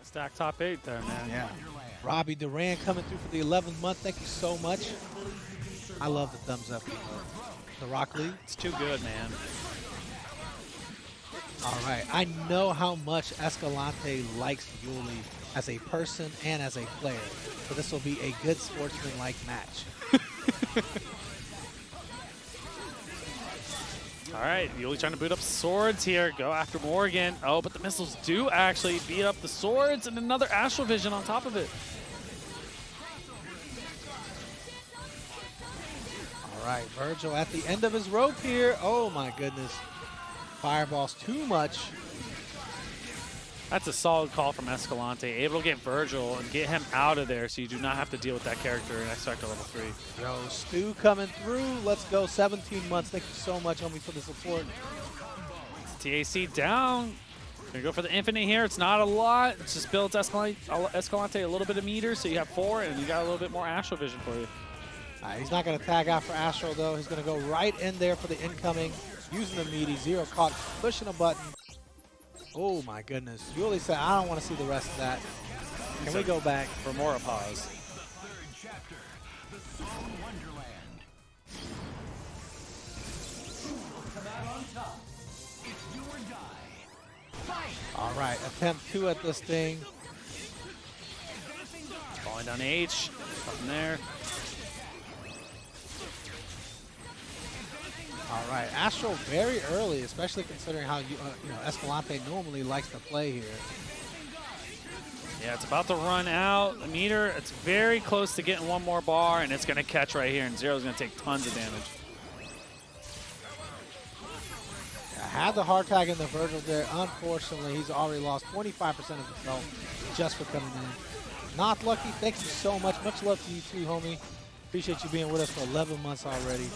Stack top 8 there, man. Yeah. Robbie Duran coming through for the 11th month. Thank you so much. I love the thumbs up. The Rock League. It's too good, man. All right. I know how much Escalante likes Yuli as a person and as a player. So this will be a good sportsman-like match. All right, Yullizhez trying to boot up swords here. Go after Morrigan. Oh, but the missiles do actually beat up the swords and another Astral Vision on top of it. All right, Vergil at the end of his rope here. Oh my goodness. Fireball's too much. That's a solid call from Escalante. Able to get Vergil and get him out of there so you do not have to deal with that character in X Factor level 3. Yo, Stu coming through. Let's go. 17 months. Thank you so much, homie, for the support. TAC down. Gonna go for the infinite here. It's not a lot. It just builds Escalante a little bit of meter, so you have 4, and you got a little bit more Astral Vision for you. He's not going to tag out for Astral, though. He's going to go right in there for the incoming, using the meaty. Zero caught, pushing a button. Oh, my goodness. Yullizhez said, I don't want to see the rest of that. Can we go back? For more a pause. All right, attempt 2 at this thing. Falling down H. Up in there. All right, Astral very early, especially considering how Escalante normally likes to play here. Yeah, it's about to run out. The meter, it's very close to getting one more bar, and it's going to catch right here, and Zero's going to take tons of damage. I had the hard tag in the Vergil there. Unfortunately, he's already lost 25% of his health just for coming in. Not lucky. Thank you so much. Much love to you too, homie. Appreciate you being with us for 11 months already.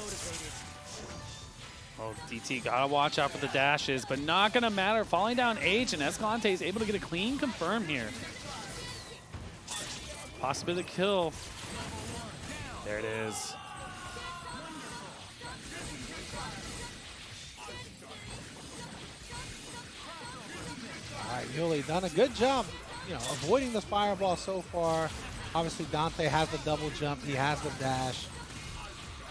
Oh, DT gotta watch out for the dashes, but not gonna matter. Falling down H, and Escalante is able to get a clean confirm here. Possibly the kill. There it is. All right, Yullizhez done a good job, avoiding this fireball so far. Obviously, Dante has the double jump. He has the dash.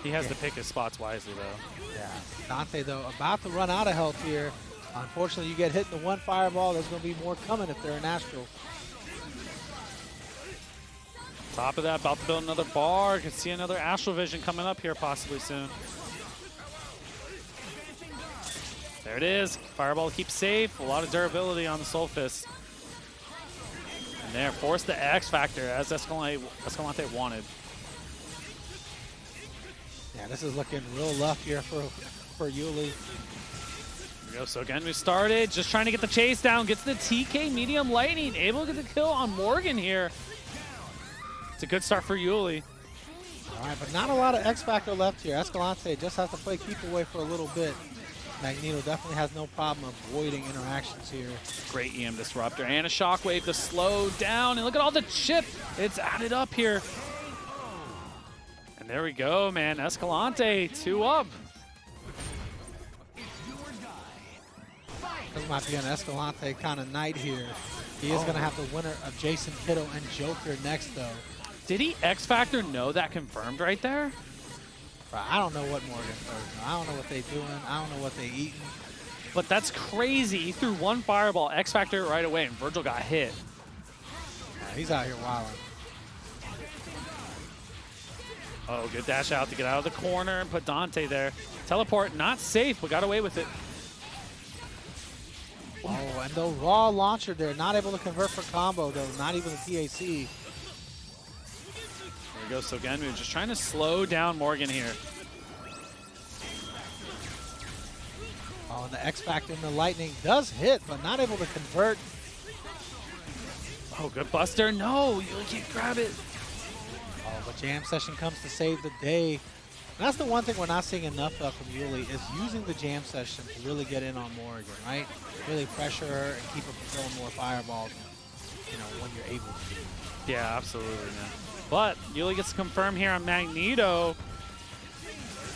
He has to pick his spots wisely, though. Yeah. Dante, though, about to run out of health here. Unfortunately, you get hit in the one fireball. There's going to be more coming if they're in Astral. Top of that, about to build another bar. Could see another Astral Vision coming up here possibly soon. There it is. Fireball keeps safe. A lot of durability on the Soul Fist. And there, force the X Factor as Escalante wanted. Yeah, this is looking real rough here for Yullizhez. Here we go. So again, we started just trying to get the chase down. Gets the TK medium lightning. Able to get the kill on Morrigan here. It's a good start for Yullizhez. All right, but not a lot of X Factor left here. Escalante just has to play keep away for a little bit. Magneto definitely has no problem avoiding interactions here. Great EM Disruptor and a Shockwave to slow down. And look at all the chip. It's added up here. And there we go, man. Escalante, 2 up. This might be an Escalante kind of night here. He is going to have the winner of Jasonkido and Joker next, though. Did he X Factor know that confirmed right there? I don't know what Morgan does. I don't know what they doing. I don't know what they eating. But that's crazy. He threw one fireball, X Factor right away, and Vergil got hit. Yeah, he's out here wilding. Oh, good dash out to get out of the corner and put Dante there. Teleport, not safe, but got away with it. Oh, and the raw launcher there, not able to convert for combo, though. Not even the TAC. There we go, so again, we're just trying to slow down Morrigan here. Oh, and the X Factor and the Lightning does hit, but not able to convert. Oh, good buster. No, you can't grab it. Oh, but Jam Session comes to save the day. And that's the one thing we're not seeing enough of from Yullizhez is using the Jam Session to really get in on Morrigan, right? Really pressure her and keep her from throwing more fireballs, when you're able to. Yeah, absolutely, man. But Yullizhez gets to confirm here on Magneto.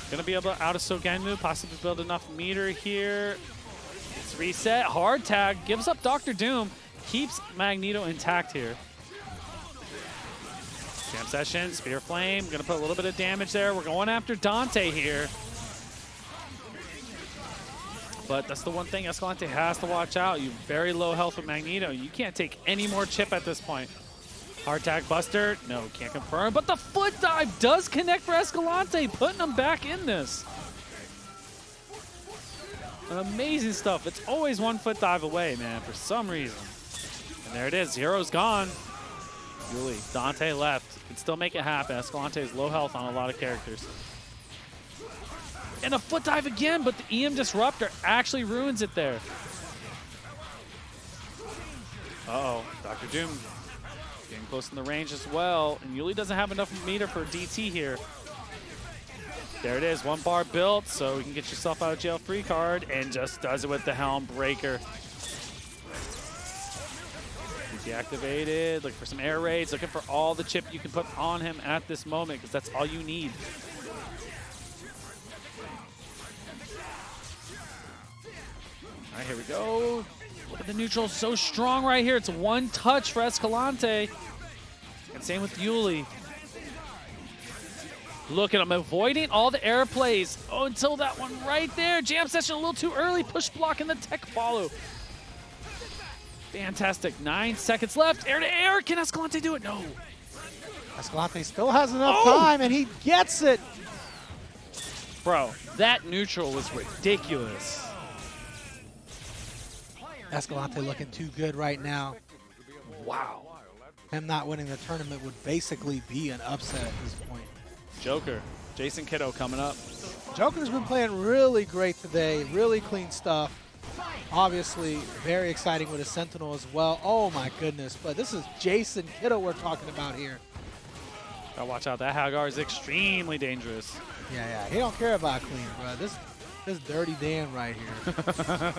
Gonna be able to out of Sogenmu, possibly build enough meter here. It's reset, hard tag, gives up Dr. Doom. keeps Magneto intact here. Jam session, Spear Flame, gonna put a little bit of damage there. We're going after Dante here. But that's the one thing Escalante has to watch out. You very low health with Magneto. You can't take any more chip at this point. Hard tag Buster, no, can't confirm. But the foot dive does connect for Escalante, putting him back in this. Amazing stuff. It's always one foot dive away, man, for some reason. And there it is, Zero's gone. Yuli, Dante left. Can still make it happen. Escalante is low health on a lot of characters. And a foot dive again, but the EM Disruptor actually ruins it there. Uh-oh, Dr. Doom getting close in the range as well. And Yuli doesn't have enough meter for DT here. There it is, 1 bar built, so you can get yourself out of jail free card, and just does it with the Helm Breaker. DT activated, looking for some air raids, looking for all the chip you can put on him at this moment, because that's all you need. All right, here we go. Look at the neutral, so strong right here. It's one touch for Escalante. And same with Yuli. Look at him avoiding all the air plays. Oh, until that one right there. Jam session a little too early. Push block and the tech follow. Fantastic. 9 seconds left. Air to air. Can Escalante do it? No. Escalante still has enough time, and he gets it. Bro, that neutral was ridiculous. Escalante looking too good right now. Wow. Him not winning the tournament would basically be an upset at this point. Joker, Jasonkido coming up. Joker's been playing really great today, really clean stuff. Obviously, very exciting with his Sentinel as well. Oh my goodness, but this is Jasonkido we're talking about here. Gotta watch out, that Haggar is extremely dangerous. Yeah, he don't care about clean, bro. This dirty Dan right here.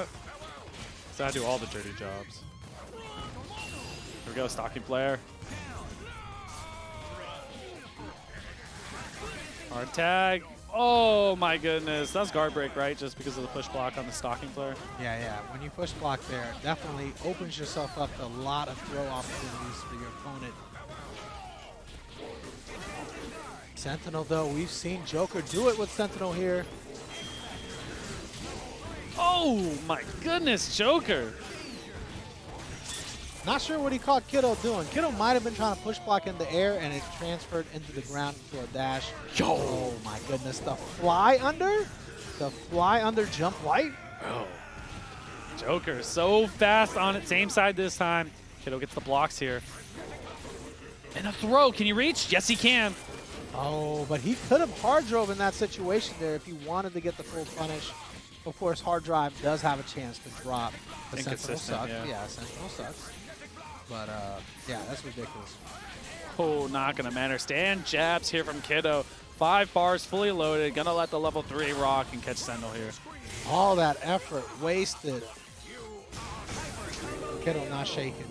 So I do all the dirty jobs. Here we go, stocking flare. Hard tag. Oh my goodness. That's guard break, right? Just because of the push block on the stocking flare. Yeah. When you push block there, it definitely opens yourself up to a lot of throw opportunities for your opponent. Sentinel, though, we've seen Joker do it with Sentinel here. Oh my goodness, Joker. Not sure what he caught Kiddo doing. Kiddo might have been trying to push block in the air, and it transferred into the ground for a dash. Yo. Oh my goodness, the fly under? The fly under jump light? Oh. Joker so fast on it, same side this time. Kiddo gets the blocks here. And a throw, can he reach? Yes, he can. Oh, but he could have hard drove in that situation there if he wanted to get the full punish. Of course, hard drive does have a chance to drop. The Sentinel sucks. Yeah, Sentinel sucks. But, yeah, that's ridiculous. Oh, not going to matter. Stand jabs here from Kiddo. 5 bars fully loaded. Going to let the level 3 rock and catch Sentinel here. All that effort wasted. Kiddo not shaking.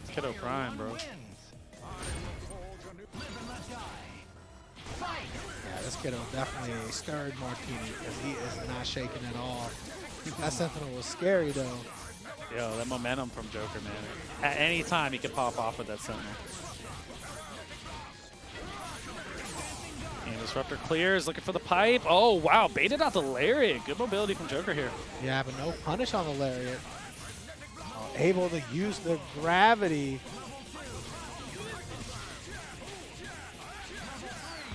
It's Kiddo prime, bro. Yeah, this Kiddo definitely a stirred martini because he is not shaking at all. That Sentinel was scary, though. Yo, that momentum from Joker, man. At any time, he could pop off with that Sentinel. And Disruptor clears, looking for the pipe. Oh, wow, baited out the Lariat. Good mobility from Joker here. Yeah, but no punish on the Lariat. Able to use the gravity.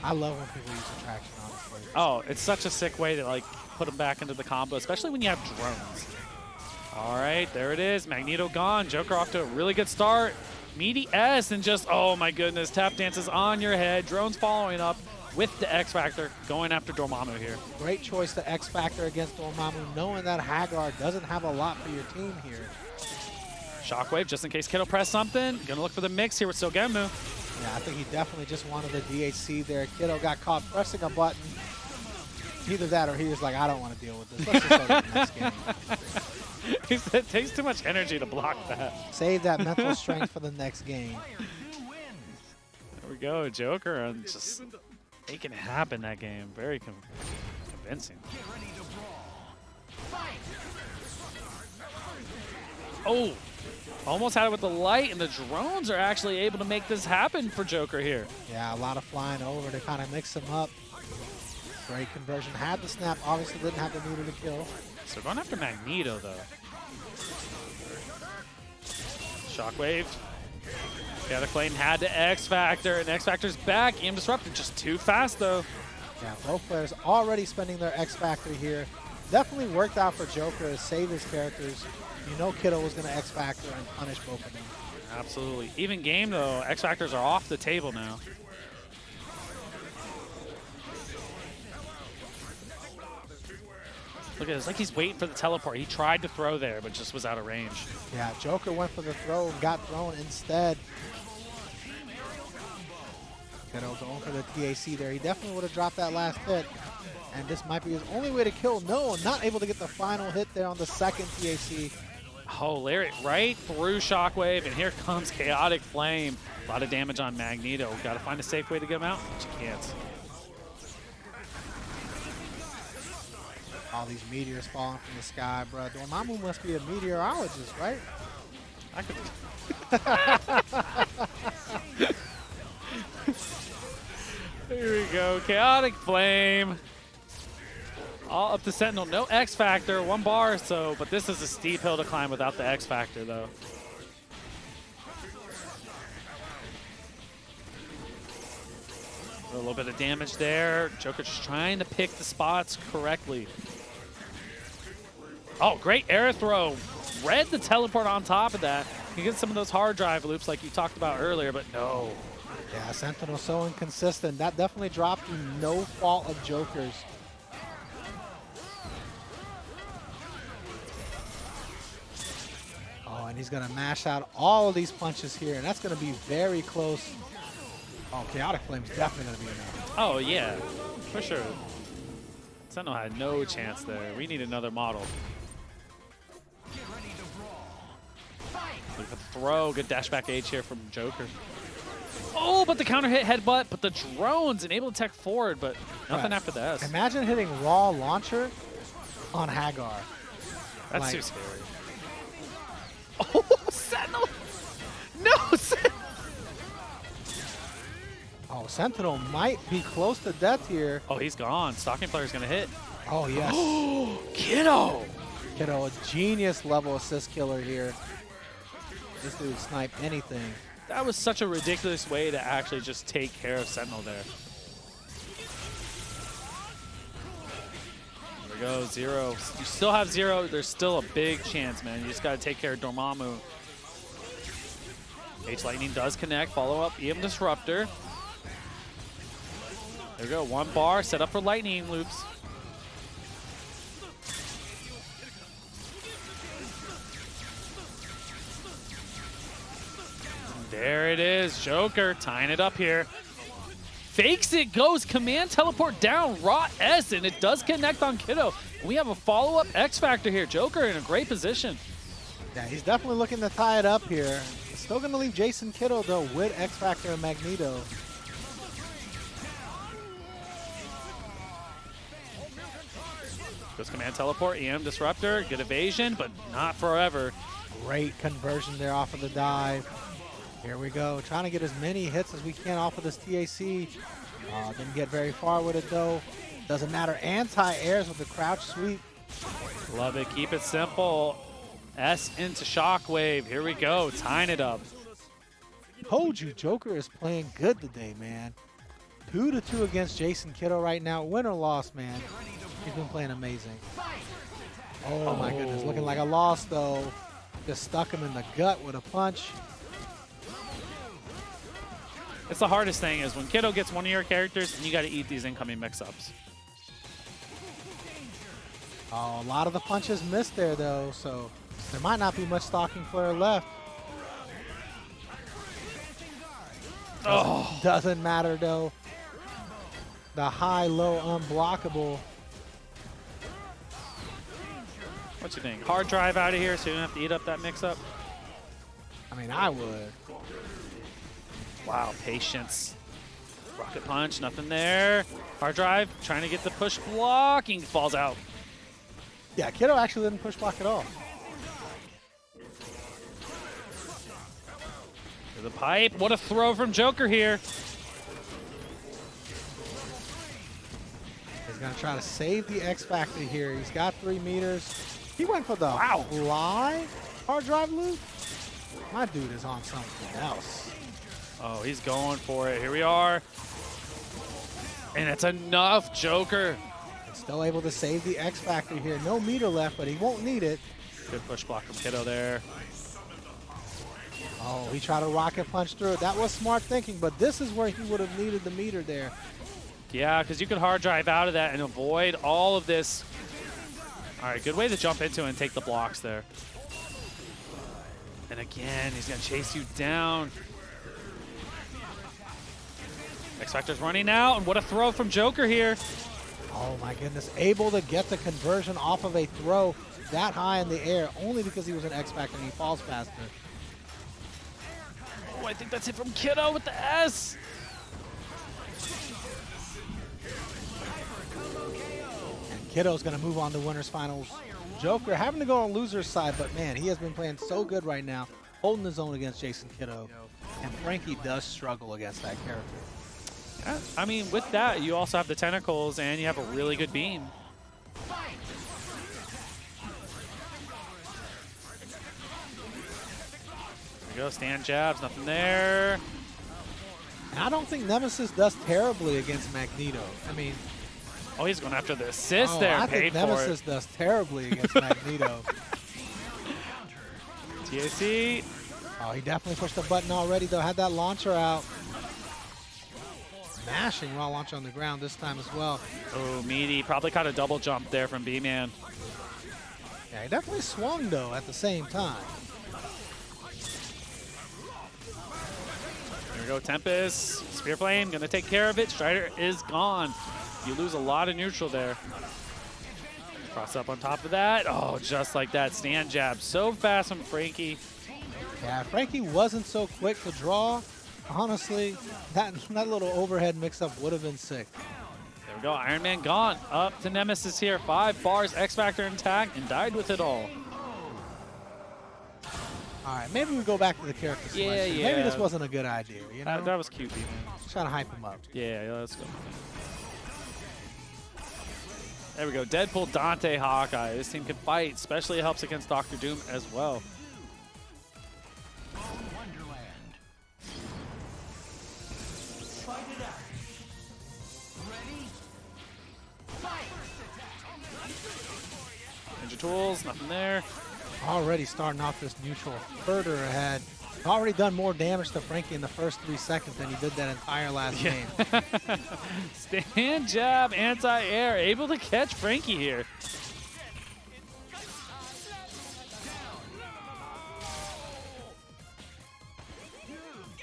I love when people use attraction, honestly. Oh, it's such a sick way to, like, put him back into the combo, especially when you have drones. All right, there it is. Magneto gone. Joker off to a really good start. Meaty S and just, oh my goodness, tap dances on your head. Drones following up with the X Factor, going after Dormammu here. Great choice to X Factor against Dormammu, knowing that Haggar doesn't have a lot for your team here. Shockwave, just in case Kiddo press something. Gonna look for the mix here with Sogemu. Yeah, I think he definitely just wanted the DHC there. Kiddo got caught pressing a button. Either that or he was like, I don't want to deal with this. Let's just go to the next game. He said it takes too much energy to block that. Save that mental strength for the next game. There we go, Joker, and just making it happen that game. Very convincing. Oh, almost had it with the light, and the drones are actually able to make this happen for Joker here. Yeah, a lot of flying over to kind of mix them up. Great conversion. Had the snap, obviously didn't have the meter to kill. So going after Magneto, though. Shockwave. Chaotic Flame had the X Factor, and X Factor's back. EM Disruptor just too fast, though. Yeah, both players already spending their X Factor here. Definitely worked out for Joker to save his characters. You know Kiddo was going to X Factor and punish both of them. Absolutely. Even game, though. X Factors are off the table now. Look at this. Like he's waiting for the teleport. He tried to throw there, but just was out of range. Yeah, Joker went for the throw and got thrown instead. Kiddo going for the TAC there. He definitely would have dropped that last hit. And this might be his only way to kill. No, not able to get the final hit there on the second TAC. Oh, Lariat right through Shockwave, and here comes Chaotic Flame. A lot of damage on Magneto. Got to find a safe way to get him out, but you can't. All these meteors falling from the sky, bro. Dormammu must be a meteorologist, right? I could. Here we go. Chaotic Flame. All up to Sentinel. No X Factor. 1 bar, so, but this is a steep hill to climb without the X Factor, though. A little bit of damage there. Joker just trying to pick the spots correctly. Oh, great air throw. Read the teleport on top of that. You get some of those hard drive loops like you talked about earlier, but no. Yeah, Sentinel so inconsistent. That definitely dropped through no fault of Joker's. Oh, and he's going to mash out all of these punches here, and that's going to be very close. Oh, Chaotic Flame's definitely going to be enough. Oh, yeah, for sure. Sentinel had no chance there. We need another model. Look at the throw. Good dash back H here from Joker. Oh, but the counter hit headbutt, but the drones enable to tech forward, but nothing after the S. Imagine hitting raw launcher on Haggar. That's too scary. Oh, Sentinel! No, Sentinel! Oh, Sentinel might be close to death here. Oh, he's gone. Stalking player's gonna hit. Oh, yes. Kiddo! Kiddo, a genius level assist killer here. This dude sniped anything. That was such a ridiculous way to actually just take care of Sentinel there. There we go, 0. You still have 0. There's still a big chance, man. You just got to take care of Dormammu. H-Lightning does connect. Follow up, EM Disruptor. There we go, 1 bar, set up for lightning loops. There it is, Joker tying it up here. Fakes it, goes command teleport down, raw S, and it does connect on Kiddo. We have a follow-up X Factor here. Joker in a great position. Yeah, he's definitely looking to tie it up here. Still going to leave Jasonkido, though, with X Factor and Magneto. Goes command teleport, EM Disruptor, good evasion, but not forever. Great conversion there off of the dive. Here we go, trying to get as many hits as we can off of this TAC. Didn't get very far with it, though. Doesn't matter, anti-airs with the crouch sweep. Love it, keep it simple. S into Shockwave, here we go, tying it up. Told you, Joker is playing good today, man. 2-2 against Jasonkido right now. Win or loss, man. He's been playing amazing. Oh my goodness, looking like a loss, though. Just stuck him in the gut with a punch. It's the hardest thing is when Kiddo gets one of your characters and you got to eat these incoming mix-ups. Oh, a lot of the punches missed there, though, so there might not be much stalking flare left. Doesn't matter, though. The high-low unblockable. What you think? Hard drive out of here so you don't have to eat up that mix-up? I mean, I would. Wow, patience. Rocket punch, nothing there. Hard drive, trying to get the push blocking, falls out. Yeah, Kiddo actually didn't push block at all. the pipe. What a throw from Joker here. He's going to try to save the X Factor here. He's got 3 meters. He went for the fly hard drive loop. My dude is on something else. Oh, he's going for it. Here we are. And it's enough, Joker. Still able to save the X Factor here. No meter left, but he won't need it. Good push block from Kiddo there. Oh, he tried to rocket punch through it. That was smart thinking, but this is where he would have needed the meter there. Yeah, because you could hard drive out of that and avoid all of this. All right, good way to jump into it and take the blocks there. And again, he's going to chase you down. X-Factor's running out, and what a throw from Joker here. Oh my goodness, able to get the conversion off of a throw that high in the air, only because he was an X-Factor and he falls faster. Oh, I think that's it from Kiddo with the S. And Kiddo's going to move on to winners finals. Joker having to go on loser's side, but man, he has been playing so good right now, holding his own against Jasonkido. And Frankie does struggle against that character. Yeah, I mean, with that, you also have the tentacles and you have a really good beam. There we go, stand jabs, nothing there. And I don't think Nemesis does terribly against Magneto. I mean, oh, he's going after the assist there. I Paid think Nemesis for it. does terribly against Magneto. TAC. Oh, he definitely pushed the button already, though. Had that launcher out. Mashing raw launcher on the ground this time as well. Oh, Meaty probably caught a double jump there from B-Man. Yeah, he definitely swung, though, at the same time. There we go, Tempest. Spear Flame, gonna take care of it. Strider is gone. You lose a lot of neutral there. Cross up on top of that. Oh, just like that. Stand jab. So fast from Frankie. Yeah, Frankie wasn't so quick to draw. Honestly, that little overhead mix-up would have been sick. There we go. Iron Man gone. Up to Nemesis here. 5 bars. X-Factor intact and died with it all. All right, maybe we go back to the character selection. Yeah. Maybe this wasn't a good idea, you know? That was cute, B-Man. Trying to hype him up. Yeah, let's go. There we go. Deadpool, Dante, Hawkeye. This team can fight, especially it helps against Dr. Doom as well. Ninja tools, nothing there. Already starting off this neutral further ahead. Already done more damage to Frankie in the first 3 seconds than he did that entire last game. Stand jab, anti-air, able to catch Frankie here.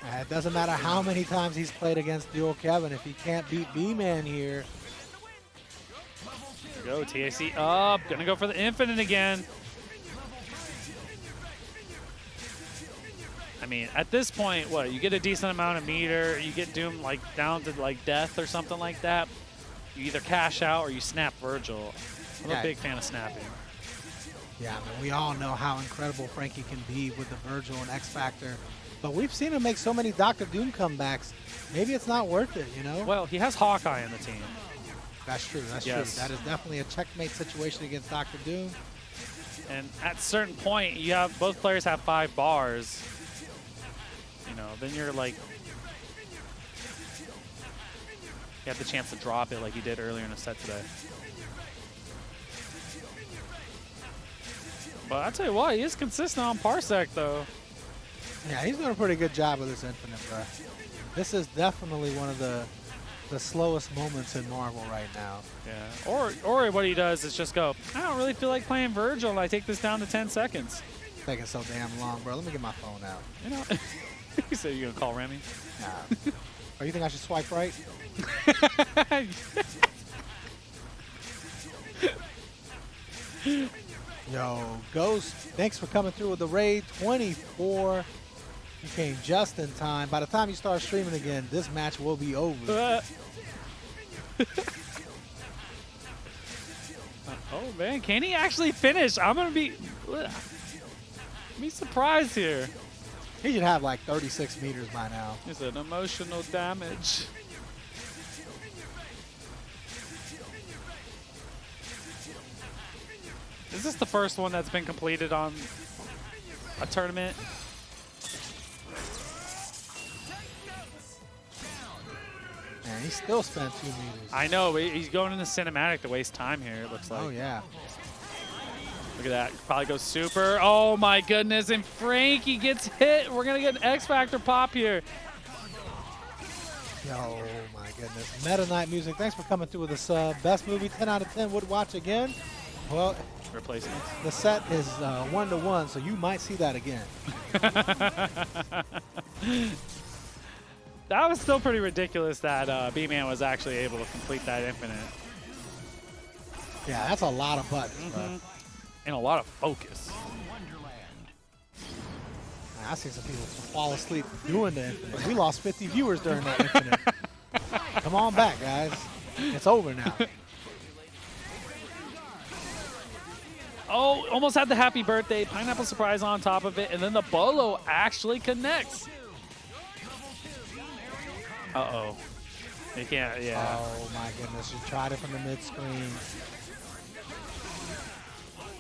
It doesn't matter how many times he's played against Dual Kevin. If he can't beat B-Man here. There we go, TAC up. Gonna go for the infinite again. I mean, at this point, what, you get a decent amount of meter, you get Doom like down to like death or something like that. You either cash out or you snap Vergil. I'm a big fan of snapping. Yeah, I mean, we all know how incredible Frankie can be with the Vergil and X Factor. But we've seen him make so many Dr. Doom comebacks. Maybe it's not worth it, you know? Well, he has Hawkeye in the team. That's true, that's true. That is definitely a checkmate situation against Dr. Doom. And at a certain point, you have both players have 5 bars. You know, then you're like, you have the chance to drop it like you did earlier in the set today. But I'll tell you what, he is consistent on Parsec though. Yeah, he's doing a pretty good job with this Infinite, bro. This is definitely one of the slowest moments in Marvel right now. Yeah, or what he does is just go, I don't really feel like playing Vergil, and I take this down to 10 seconds. It's taking so damn long, bro. Let me get my phone out. You know, you said you're gonna call Remy? Nah. Or you think I should swipe right? Yo, Ghost, thanks for coming through with the raid. 24. You came just in time. By the time you start streaming again, this match will be over. Oh man, can he actually finish? I'm gonna be surprised here. He should have like 36 meters by now. It's an emotional damage. Is this the first one that's been completed on a tournament? Man, he still spent 2 meters. I know, but he's going into cinematic to waste time here, it looks like. Oh, yeah. Look at that. Probably goes super. Oh, my goodness. And Frankie gets hit. We're going to get an X Factor pop here. Oh, my goodness. Meta Knight Music, thanks for coming through with a sub. Best movie, 10 out of 10. Would watch again? Well, replacements. The set is 1-to-1, so you might see that again. That was still pretty ridiculous that B-Man was actually able to complete that infinite. Yeah, that's a lot of buttons, bro. And a lot of focus. I see some people fall asleep doing the infinite. We lost 50 viewers during that infinite. Come on back, guys. It's over now. Oh, almost had the happy birthday. Pineapple surprise on top of it. And then the bolo actually connects. Uh-oh. You can't, yeah. Oh, my goodness. You tried it from the mid-screen.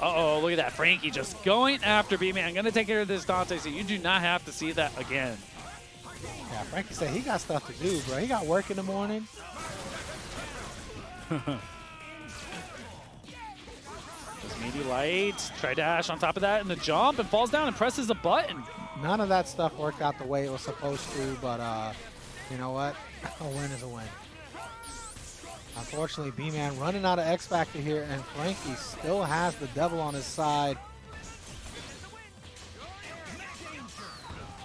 Uh-oh, look at that. Frankie just going after B-Man. I'm going to take care of this, Dante, so you do not have to see that again. Yeah, Frankie said he got stuff to do, bro. He got work in the morning. Meaty light, try dash on top of that, and the jump, and falls down and presses a button. None of that stuff worked out the way it was supposed to, but you know what? A win is a win. Unfortunately, B-Man running out of X Factor here, and Frankie still has the devil on his side.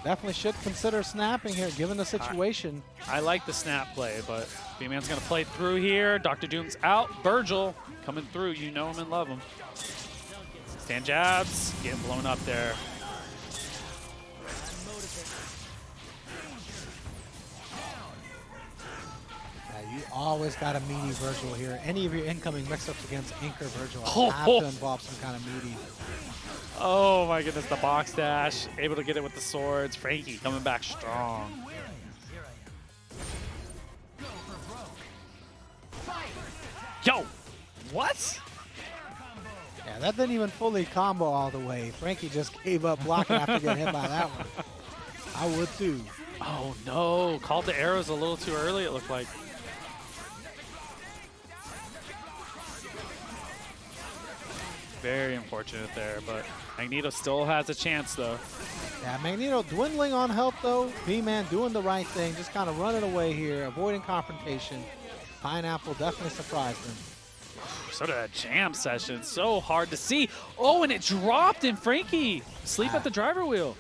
Definitely should consider snapping here, given the situation. I like the snap play, but B-Man's going to play through here. Dr. Doom's out. Vergil coming through. You know him and love him. Stand jabs. Getting blown up there. You always got a meaty Vergil here. Any of your incoming mix-ups against Inker Vergil have to involve some kind of meaty. Oh my goodness, the box dash. Able to get it with the swords. Frankie coming back strong. Yo, what? Yeah, that didn't even fully combo all the way. Frankie just gave up blocking after getting hit by that one. I would too. Oh no, called the arrows a little too early, it looked like. Very unfortunate there, but Magneto still has a chance though. Yeah, Magneto dwindling on health though. B-Man doing the right thing, just kind of running away here, avoiding confrontation. Pineapple definitely surprised him. So did that jam session, so hard to see. Oh, and it dropped in Frankie. Sleep at the driver wheel.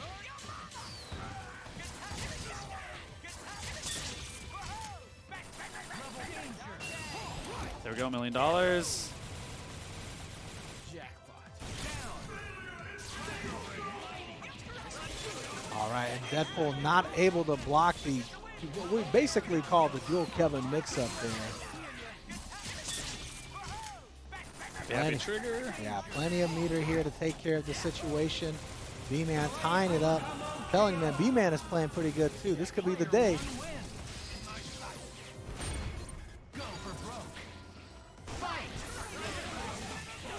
There we go, $1 million. All right, and Deadpool not able to block the, what we basically call the dual Kevin mix-up there. Trigger. Yeah, plenty of meter here to take care of the situation. B-Man tying it up. Telling them B-Man is playing pretty good too. This could be the day.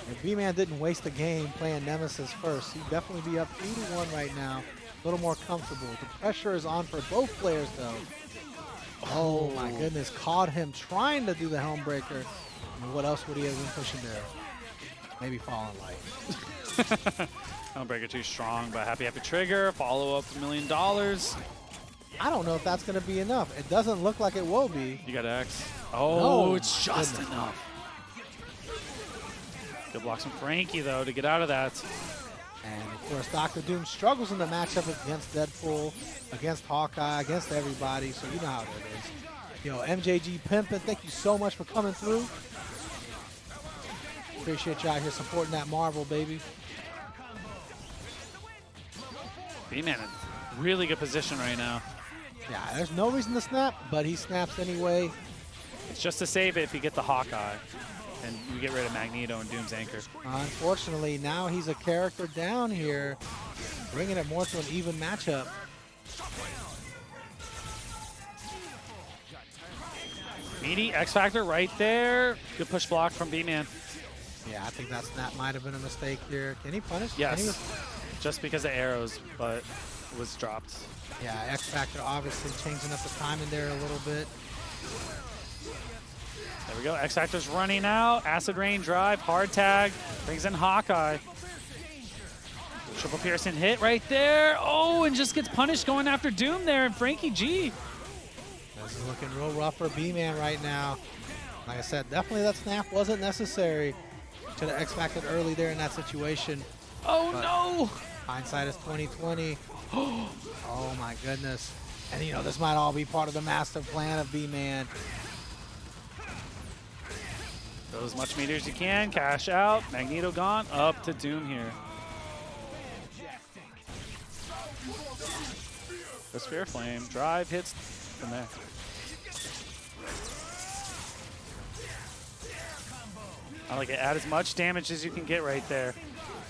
If B-Man didn't waste the game playing Nemesis first, he'd definitely be up 2-1 right now. A little more comfortable. The pressure is on for both players though. Oh my goodness, caught him trying to do the helm breaker. And what else would he have been pushing there? Maybe falling light. Helm breaker too strong, but happy trigger. Follow up $1 million. I don't know if that's going to be enough. It doesn't look like it will be. You got X. Oh, no, it's just enough. Good blocks from Frankie though to get out of that. And of course, Dr. Doom struggles in the matchup against Deadpool, against Hawkeye, against everybody. So you know how it is. Yo, MJG Pimpin', thank you so much for coming through. Appreciate you out here supporting that Marvel, baby. B-Man in really good position right now. Yeah, there's no reason to snap, but he snaps anyway. It's just to save it if you get the Hawkeye and you get rid of Magneto and Doom's anchor. Unfortunately, now he's a character down here, bringing it more to an even matchup. Meaty, X Factor right there. Good push block from B-Man. Yeah, I think that snap might have been a mistake here. Can he punish? Yes, just because of arrows, but it was dropped. Yeah, X Factor obviously changing up the timing there a little bit. There we go. X Factor's running out. Acid Rain drive, hard tag, brings in Hawkeye. Triple Pearson hit right there. Oh, and just gets punished going after Doom there, and Frankie G. This is looking real rough for B-Man right now. Like I said, definitely that snap wasn't necessary. Should have X Factored early there in that situation. Oh But no! hindsight is 20/20. Oh my goodness. And you know, this might all be part of the master plan of B-Man. Throw as much meter as you can, cash out. Magneto gone, up to Doom here. The Sphere Flame, drive hits from there. I like it, add as much damage as you can get right there.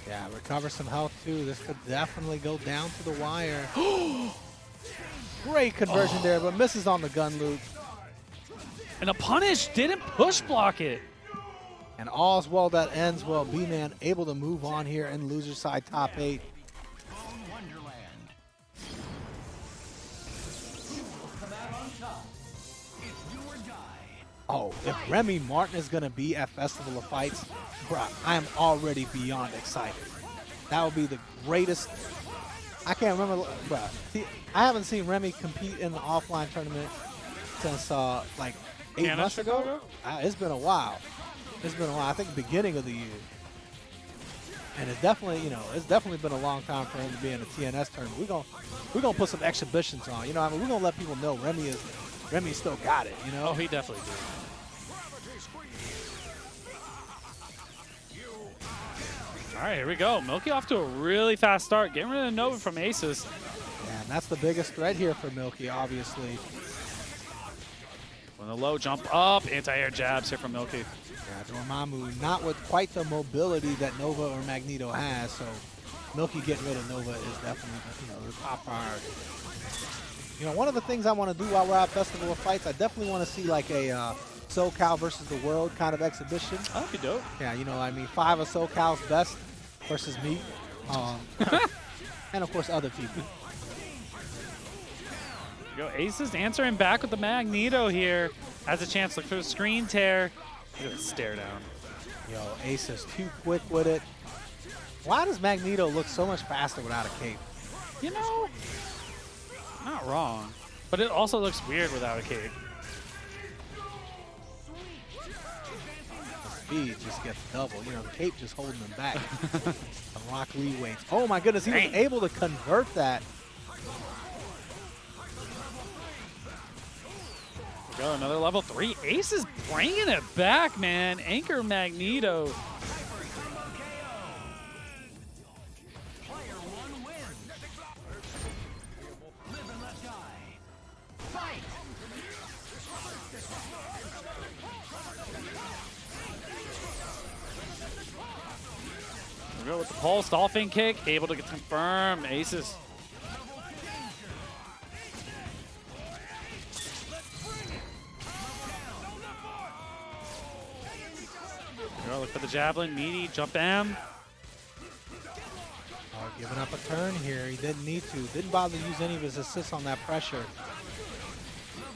Yeah, recover some health too. This could definitely go down to the wire. Great conversion there, but misses on the gun loop. And a punish, didn't push block it. And all's well that ends well. B-Man able to move on here in loser side top 8. Oh, if Remy Martin is going to be at Festival of Fights, bruh, I am already beyond excited. That would be the greatest. I can't remember, bruh. See, I haven't seen Remy compete in the offline tournament since like 8 months ago. It's been a while. It's been a while. I think beginning of the year. And it's definitely, you know, it's definitely been a long time for him to be in a TNS tournament. We're gonna put some exhibitions on. You know, I mean, we're gonna let people know Remy still got it. You know. Oh, he definitely did. All right, here we go. Milky off to a really fast start. Getting rid of Nova from Aces. Yeah, and that's the biggest threat here for Milky, obviously. When the low jump up, anti-air jabs here from Milky. Yeah, Dormammu not with quite the mobility that Nova or Magneto has, so Milky getting rid of Nova is definitely, you know, the top priority. You know, one of the things I want to do while we're at Festival of Fights, I definitely want to see like a SoCal versus the world kind of exhibition. That'd be dope. Yeah, you know, I mean, 5 of SoCal's best versus me. And of course, other people. Go Aces answering back with the Magneto here. Has a chance. Look for the screen tear. Look at the stare down. Yo, Ace is too quick with it. Why does Magneto look so much faster without a cape? You know, not wrong. But it also looks weird without a cape. The speed just gets double. You know, the cape just holding him back. The Rock Lee waits. Oh my goodness, he was able to convert that. Go another level 3. Ace is bringing it back, man. Anchor Magneto. We go with the pulse dolphin kick, able to get confirmed. Aces. Look for the javelin, Meaty, jump M. Oh, giving up a turn here. He didn't need to. Didn't bother to use any of his assists on that pressure.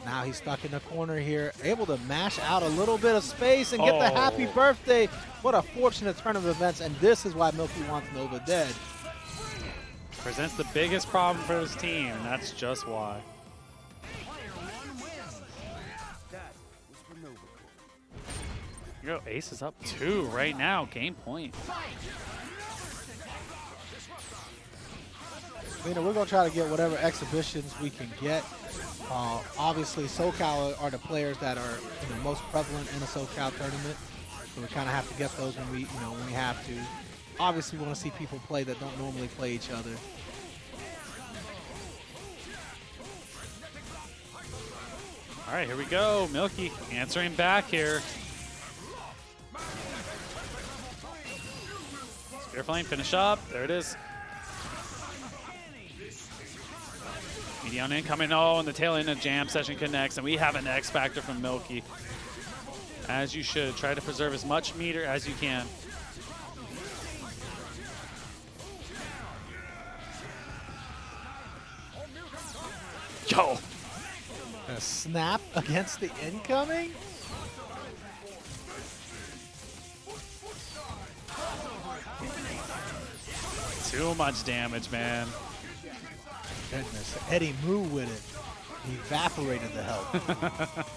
Now he's stuck in the corner here. Able to mash out a little bit of space and get the happy birthday. What a fortunate turn of events. And this is why Milky wants Nova dead. Presents the biggest problem for his team, and that's just why. Here we go, Ace is up 2 right now, game point. You know, we're going to try to get whatever exhibitions we can get. Obviously, SoCal are the players that are most prevalent in a SoCal tournament. So we kind of have to get those when we have to. Obviously, we want to see people play that don't normally play each other. All right, here we go. Milky answering back here. Spear Flame, finish up. There it is. Medion incoming. Oh, and the tail end of Jam Session connects, and we have an X Factor from Milky. As you should. Try to preserve as much meter as you can. Yo! A snap against the incoming? Too much damage, man. Goodness, Eddie Moo with it. He evaporated the health.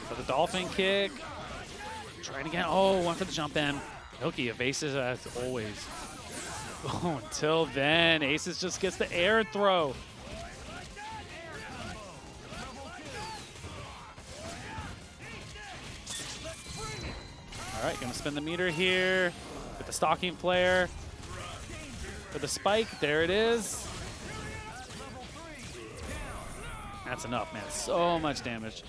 For the dolphin kick. Trying again. Oh, one for the jump in. Milky evases as always. Oh, until then, Aces just gets the air throw. All right, gonna spin the meter here with the stalking flare. For the spike, there it is. That's enough, man. So much damage.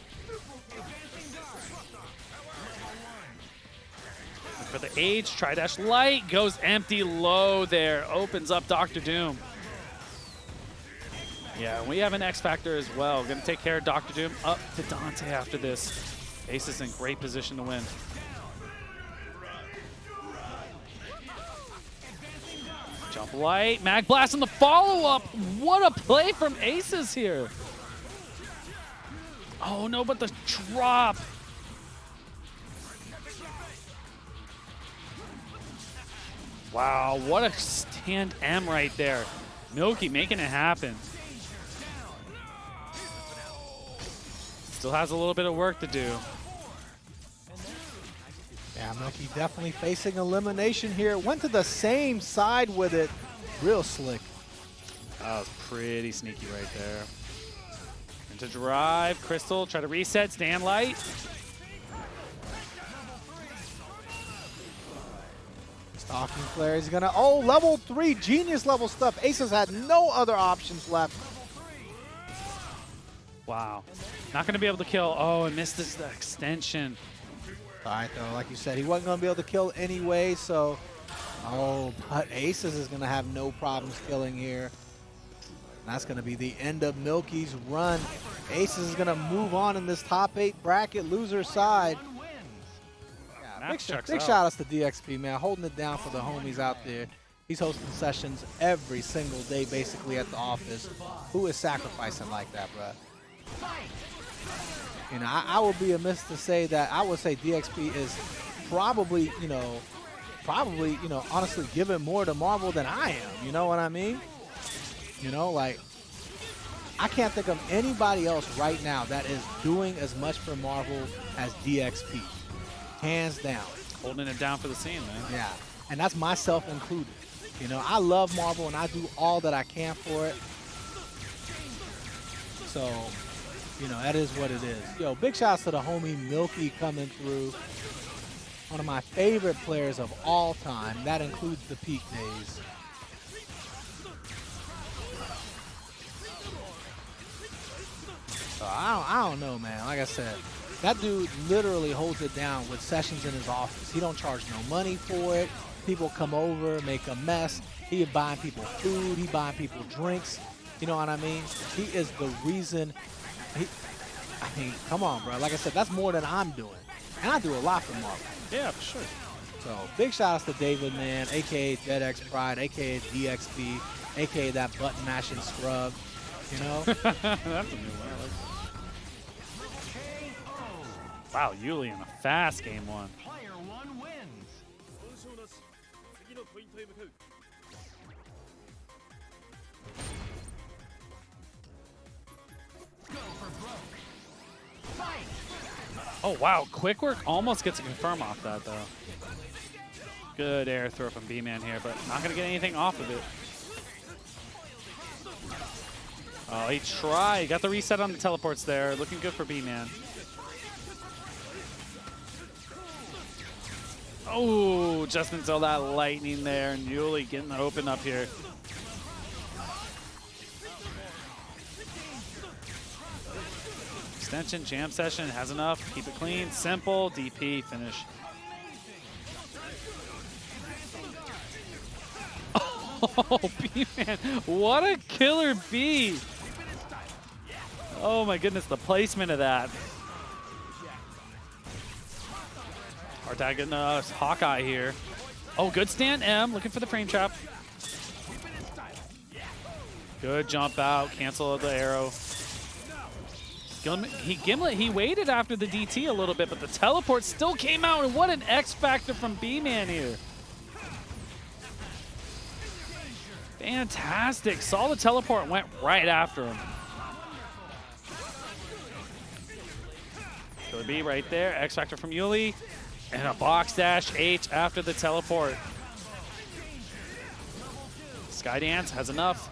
For the H, Tri-Dash Light goes empty low there. Opens up Dr. Doom. Yeah, we have an X Factor as well. Gonna take care of Dr. Doom. Up to Dante after this. Ace is in great position to win. Jump Light, Mag Blast on the follow-up. What a play from Aces here. Oh no, but the drop. Wow, what a stand M right there. Milky making it happen. Still has a little bit of work to do. Yeah, Milky definitely facing elimination here. Went to the same side with it. Real slick. That was pretty sneaky right there. Into drive, Crystal, try to reset, stand light. Stalking flare is gonna, oh, level 3, genius level stuff. Aces had no other options left. Wow. Not gonna be able to kill. Oh, and missed this extension. All right, though, like you said, he wasn't gonna be able to kill anyway, so, oh, but Aces is gonna have no problems killing here. And that's gonna be the end of Milky's run. Aces is gonna move on in this top 8 bracket, loser side. Big shout outs to DXP, man, holding it down for the homies out there. He's hosting sessions every single day, basically, at the office. Who is sacrificing like that, bro? You know, I would be amiss to say that. I would say DXP is probably, honestly giving more to Marvel than I am. You know what I mean? You know, like, I can't think of anybody else right now that is doing as much for Marvel as DXP. Hands down. Holding it down for the scene, man. Yeah, and that's myself included. You know, I love Marvel and I do all that I can for it. So, you know, that is what it is. Yo, big shouts to the homie Milky coming through. One of my favorite players of all time. That includes the peak days. So I don't know, man. Like I said, that dude literally holds it down with sessions in his office. He don't charge no money for it. People come over, make a mess. He buying people food. He buying people drinks. You know what I mean? He is the reason. I mean, come on, bro. Like I said, that's more than I'm doing. And I do a lot for Marvel. Yeah, for sure. So big shout outs to David, man, a.k.a. DeadX Pride, a.k.a. DXP, a.k.a. that button mashing scrub. You know? That's a new one. I like that. Wow, Yuli in a fast game one. Player 1 wins. Go for broke. Fight. Oh, wow. Quick work almost gets a confirm off that, though. Good air throw from B-Man here, but not going to get anything off of it. Oh, he tried. Got the reset on the teleports there. Looking good for B-Man. Oh, just until that lightning there, and Yuli getting the open up here. Extension, jam session, has enough. Keep it clean, simple, DP, finish. Oh, B-Man, what a killer B. Oh my goodness, the placement of that. Hard tag getting Hawkeye here. Oh, good stand M, looking for the frame trap. Good jump out, cancel the arrow. Gimlet, he waited after the DT a little bit, but the teleport still came out, and what an X factor from B-Man here. Fantastic, saw the teleport and went right after him. Killer B right there, X factor from Yuli, and a box dash H after the teleport. Skydance has enough.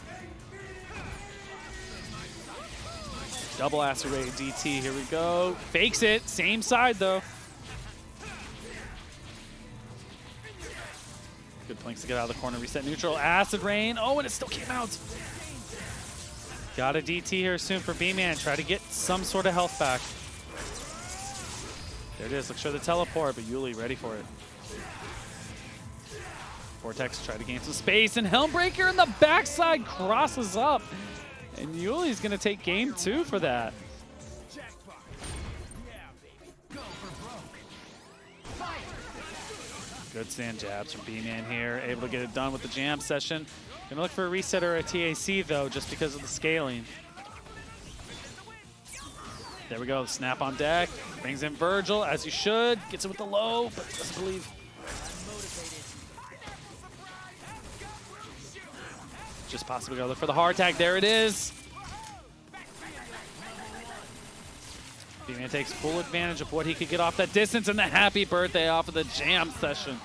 Double Acerate DT, here we go. Fakes it, same side though. Good planks to get out of the corner, reset neutral. Acid Rain, oh, and it still came out. Got a DT here soon for B-Man, try to get some sort of health back. There it is, looks for the teleport, but Yuli ready for it. Vortex try to gain some space, and Helmbreaker in the backside crosses up. And Yuli's gonna take game 2 for that. Good stand jabs from B-Man here, able to get it done with the jam session. Gonna look for a reset or a TAC though, just because of the scaling. There we go, snap on deck, brings in Vergil, as you should, gets it with the low, but doesn't believe. Just possibly go look for the hard tag. There it is. B-Man takes full advantage of what he could get off that distance, and the happy birthday off of the jam session.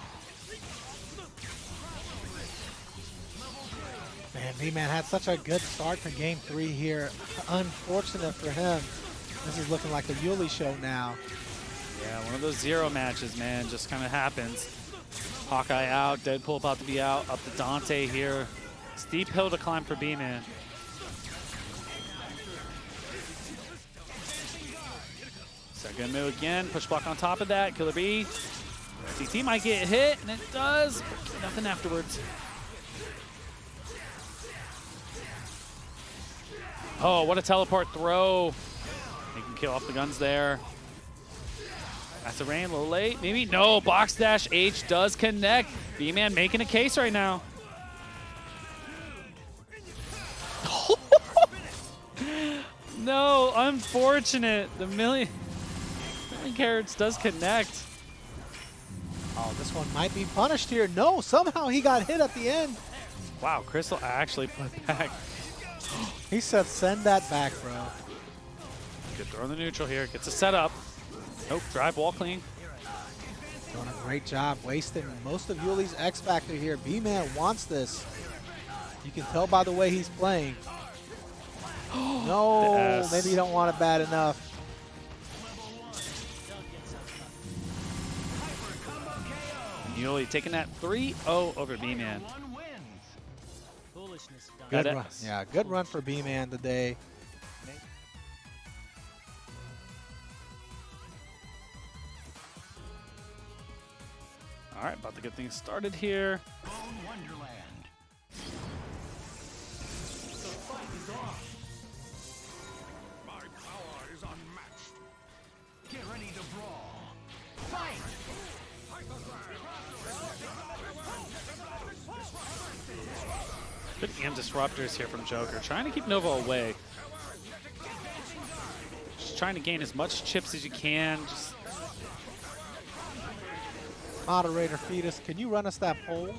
Man, B-Man had such a good start to game 3 here. Unfortunate for him. This is looking like a Yuli show now. Yeah, one of those 0 matches, man, just kind of happens. Hawkeye out, Deadpool about to be out, up to Dante here. Steep hill to climb for B-Man. Second move again, push block on top of that, Killer B. DT might get hit, and it does, but nothing afterwards. Oh, what a teleport throw. He can kill off the guns there. That's a rain, a little late, maybe? No, box dash H does connect. B-Man making a case right now. No, unfortunate. The million carats does connect. Oh, this one might be punished here. No, somehow he got hit at the end. Wow, Crystal actually put back. He said, send that back, bro. Good throw in the neutral here. Gets a setup. Nope, drive wall clean. Doing a great job wasting most of Yuli's X Factor here. B-Man wants this. You can tell by the way he's playing. No, maybe you don't want it bad enough. Yuli taking that 3-0 over B-Man. Good run. Yeah, good run for B-Man today. All right, about to get things started here. Good AM disruptors here from Joker, trying to keep Nova away. Just trying to gain as much chips as you can. Just Moderator Fetus, can you run us that poll?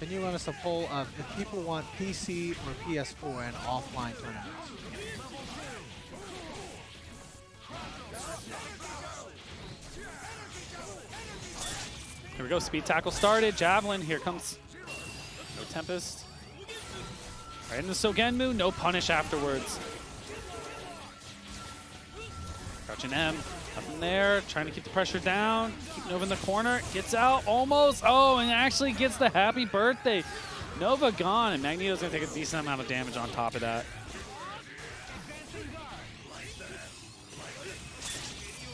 Can you run us a poll of if people want PC or PS4 and offline tournaments? Here we go, speed tackle started. Javelin, here comes no Tempest. Right into Sogenmu, no punish afterwards. Crouching M. Nothing there. Trying to keep the pressure down. Keep Nova in the corner. Gets out almost. Oh, and actually gets the happy birthday. Nova gone, and Magneto's going to take a decent amount of damage on top of that.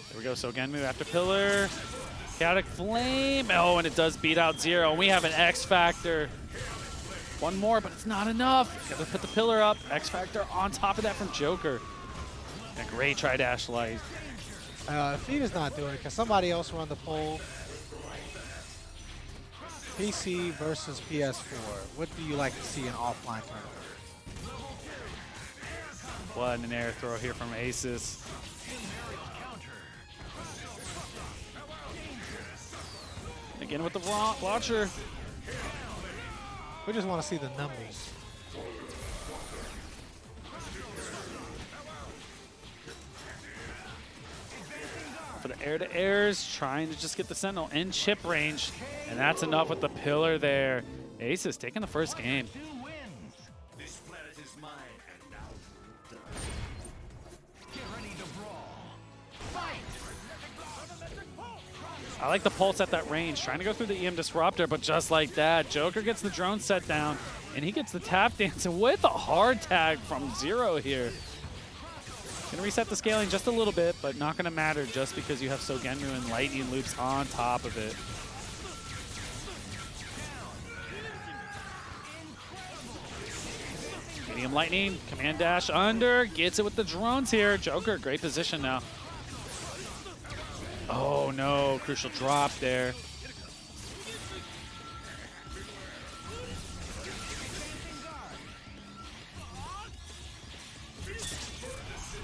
There we go. So again, move after pillar. Chaotic Flame. Oh, and it does beat out Zero. And we have an X Factor. One more, but it's not enough. Got to put the pillar up. X Factor on top of that from Joker. And a great Tri-Dash Light. If he was not doing it, can somebody else run the poll? PC versus PS4. What do you like to see in offline tournament? What an air throw here from Aces. Again with the launcher. We just want to see the numbers. For the air-to-airs, trying to just get the Sentinel in chip range, and that's enough with the pillar there. Aces taking the first game. This planet is mine, and now get ready to brawl. Fight! I like the pulse at that range, trying to go through the EM Disruptor, but just like that, Joker gets the drone set down, and he gets the tap dancing with a hard tag from Zero here. Gonna reset the scaling just a little bit, but not gonna matter just because you have Sogenmu and lightning loops on top of it. Medium lightning, command dash under, gets it with the drones here. Joker, great position now. Oh no, crucial drop there.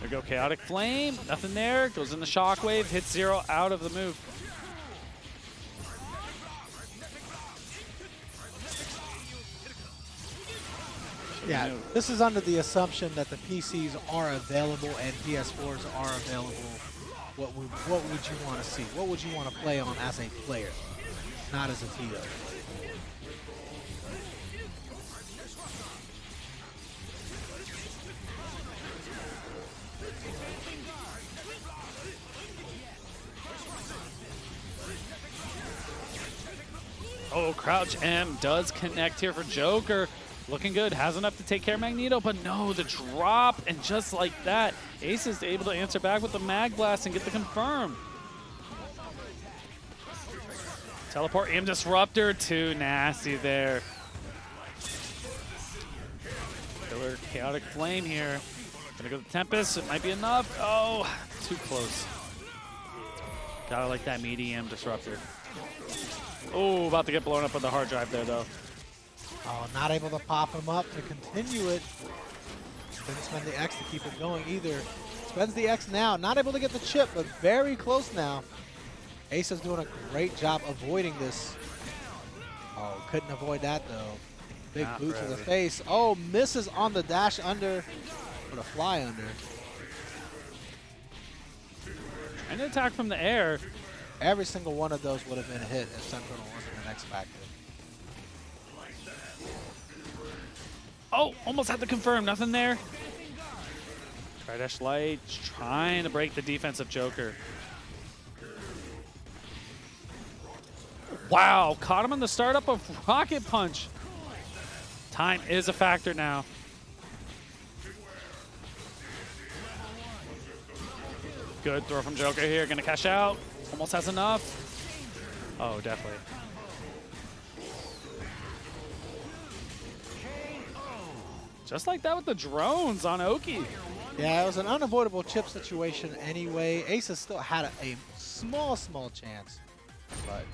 There we go, Chaotic Flame, nothing there. Goes in the Shockwave, hits Zero out of the move. Yeah, this is under the assumption that the PCs are available and PS4s are available. What would you want to see? What would you want to play on as a player, not as a TO? Oh, Crouch M does connect here for Joker. Looking good, has enough to take care of Magneto, but no, the drop, and just like that, Ace is able to answer back with the Mag Blast and get the confirm. Teleport EM Disruptor, too nasty there. Killer Chaotic Flame here. Gonna go to Tempest, it might be enough. Oh, too close. Gotta like that medium Disruptor. Oh, about to get blown up with the hard drive there, though. Oh, not able to pop him up to continue it. Didn't spend the X to keep it going either. Spends the X now, not able to get the chip, but very close now. Ace is doing a great job avoiding this. Oh, couldn't avoid that though. Big Not boot to the really. face. Oh, misses on the dash under, or the fly under. And an attack from the air. Every single one of those would have been a hit if Sentinel wasn't an X Factor. Oh, almost had to confirm, nothing there. Tri-Dash Light, trying to break the defense of Joker. Wow, caught him on the startup of Rocket Punch. Time is a factor now. Good throw from Joker here, gonna cash out. Almost has enough. Oh, definitely. Just like that with the drones on Oki. Yeah, it was an unavoidable chip situation anyway. Aces still had a small chance, but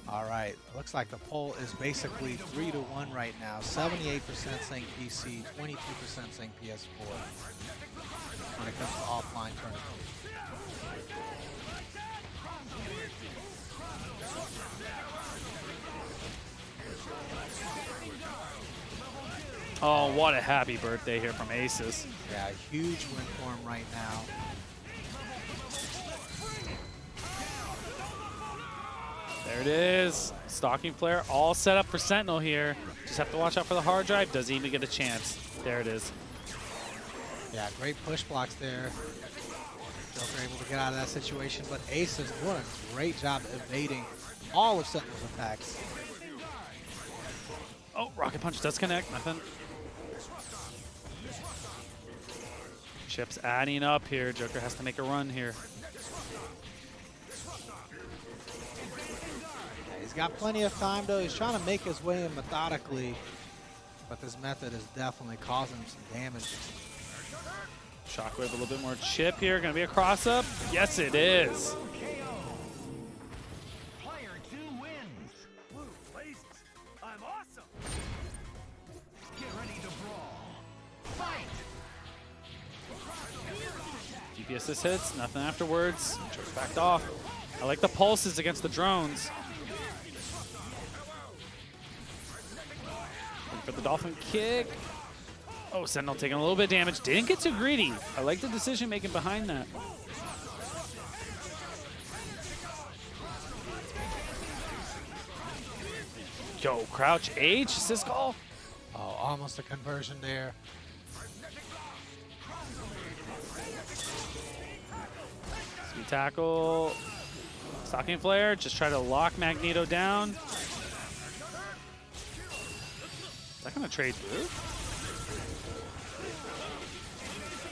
all right, looks like the poll is basically 3-1 right now. 78% saying PC, 22% saying PS4 when it comes to offline tournaments. Oh, what a happy birthday here from Aces. Yeah, huge win for him right now. There it is. Stalking Flare all set up for Sentinel here. Just have to watch out for the hard drive. Doesn't even get a chance. There it is. Yeah, great push blocks there. Joker able to get out of that situation, but Ace is doing a great job evading all of Sentinel's attacks. Oh, Rocket Punch does connect. Nothing. Chips adding up here. Joker has to make a run here. He's got plenty of time, though. He's trying to make his way in methodically, but this method is definitely causing him some damage. Shockwave a little bit more chip here. Going to be a cross-up? Yes, it is. Player 2 wins. Blue blazes. I'm awesome. Get ready to brawl. Fight. DPS hits, nothing afterwards. Joker backed off. I like the pulses against the drones. Looking for the dolphin kick. Oh, Sentinel taking a little bit of damage. Didn't get too greedy. I like the decision making behind that. Yo, crouch H, assist call. Oh, almost a conversion there. Speed tackle. Stalking Flare, just try to lock Magneto down. Is that gonna trade through?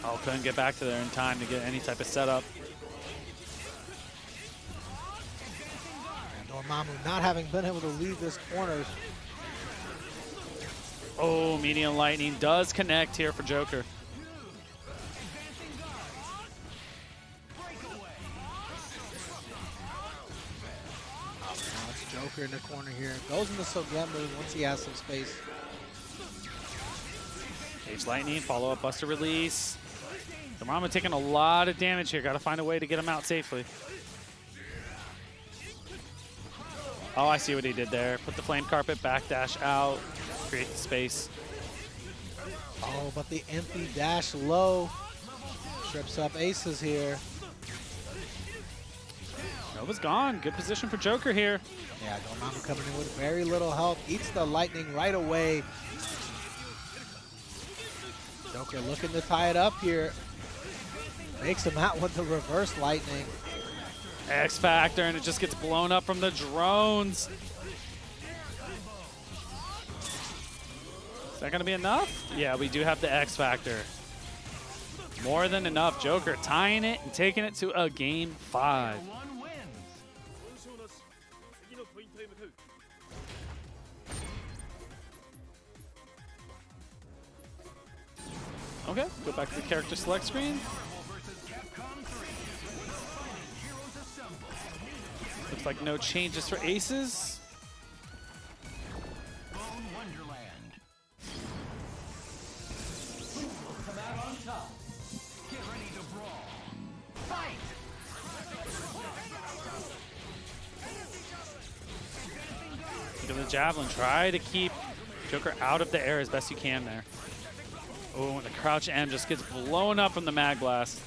Oh, couldn't get back to there in time to get any type of setup. And Dormammu not having been able to leave this corner. Oh, medium lightning does connect here for Joker. Now it's Joker in the corner here. Goes into Sogemmu once he has some space. H lightning, follow up Buster release. Dormammu taking a lot of damage here. Got to find a way to get him out safely. Oh, I see what he did there. Put the flame carpet, backdash out, create the space. Oh, but the empty dash low trips up Aces here. Nova's gone. Good position for Joker here. Yeah, Dormammu coming in with very little help. Eats the lightning right away. Joker looking to tie it up here. Makes him out with the reverse lightning. X Factor, and it just gets blown up from the drones. Is that going to be enough? Yeah, we do have the X Factor. More than enough. Joker tying it and taking it to a game 5. One wins. Okay, go back to the character select screen. Looks like no changes for Aces. Bone Wonderland. Come out on top. Get ready to brawl. Fight. Look at the javelin. Try to keep Joker out of the air as best you can there. Oh, and the crouch M just gets blown up from the mag blast.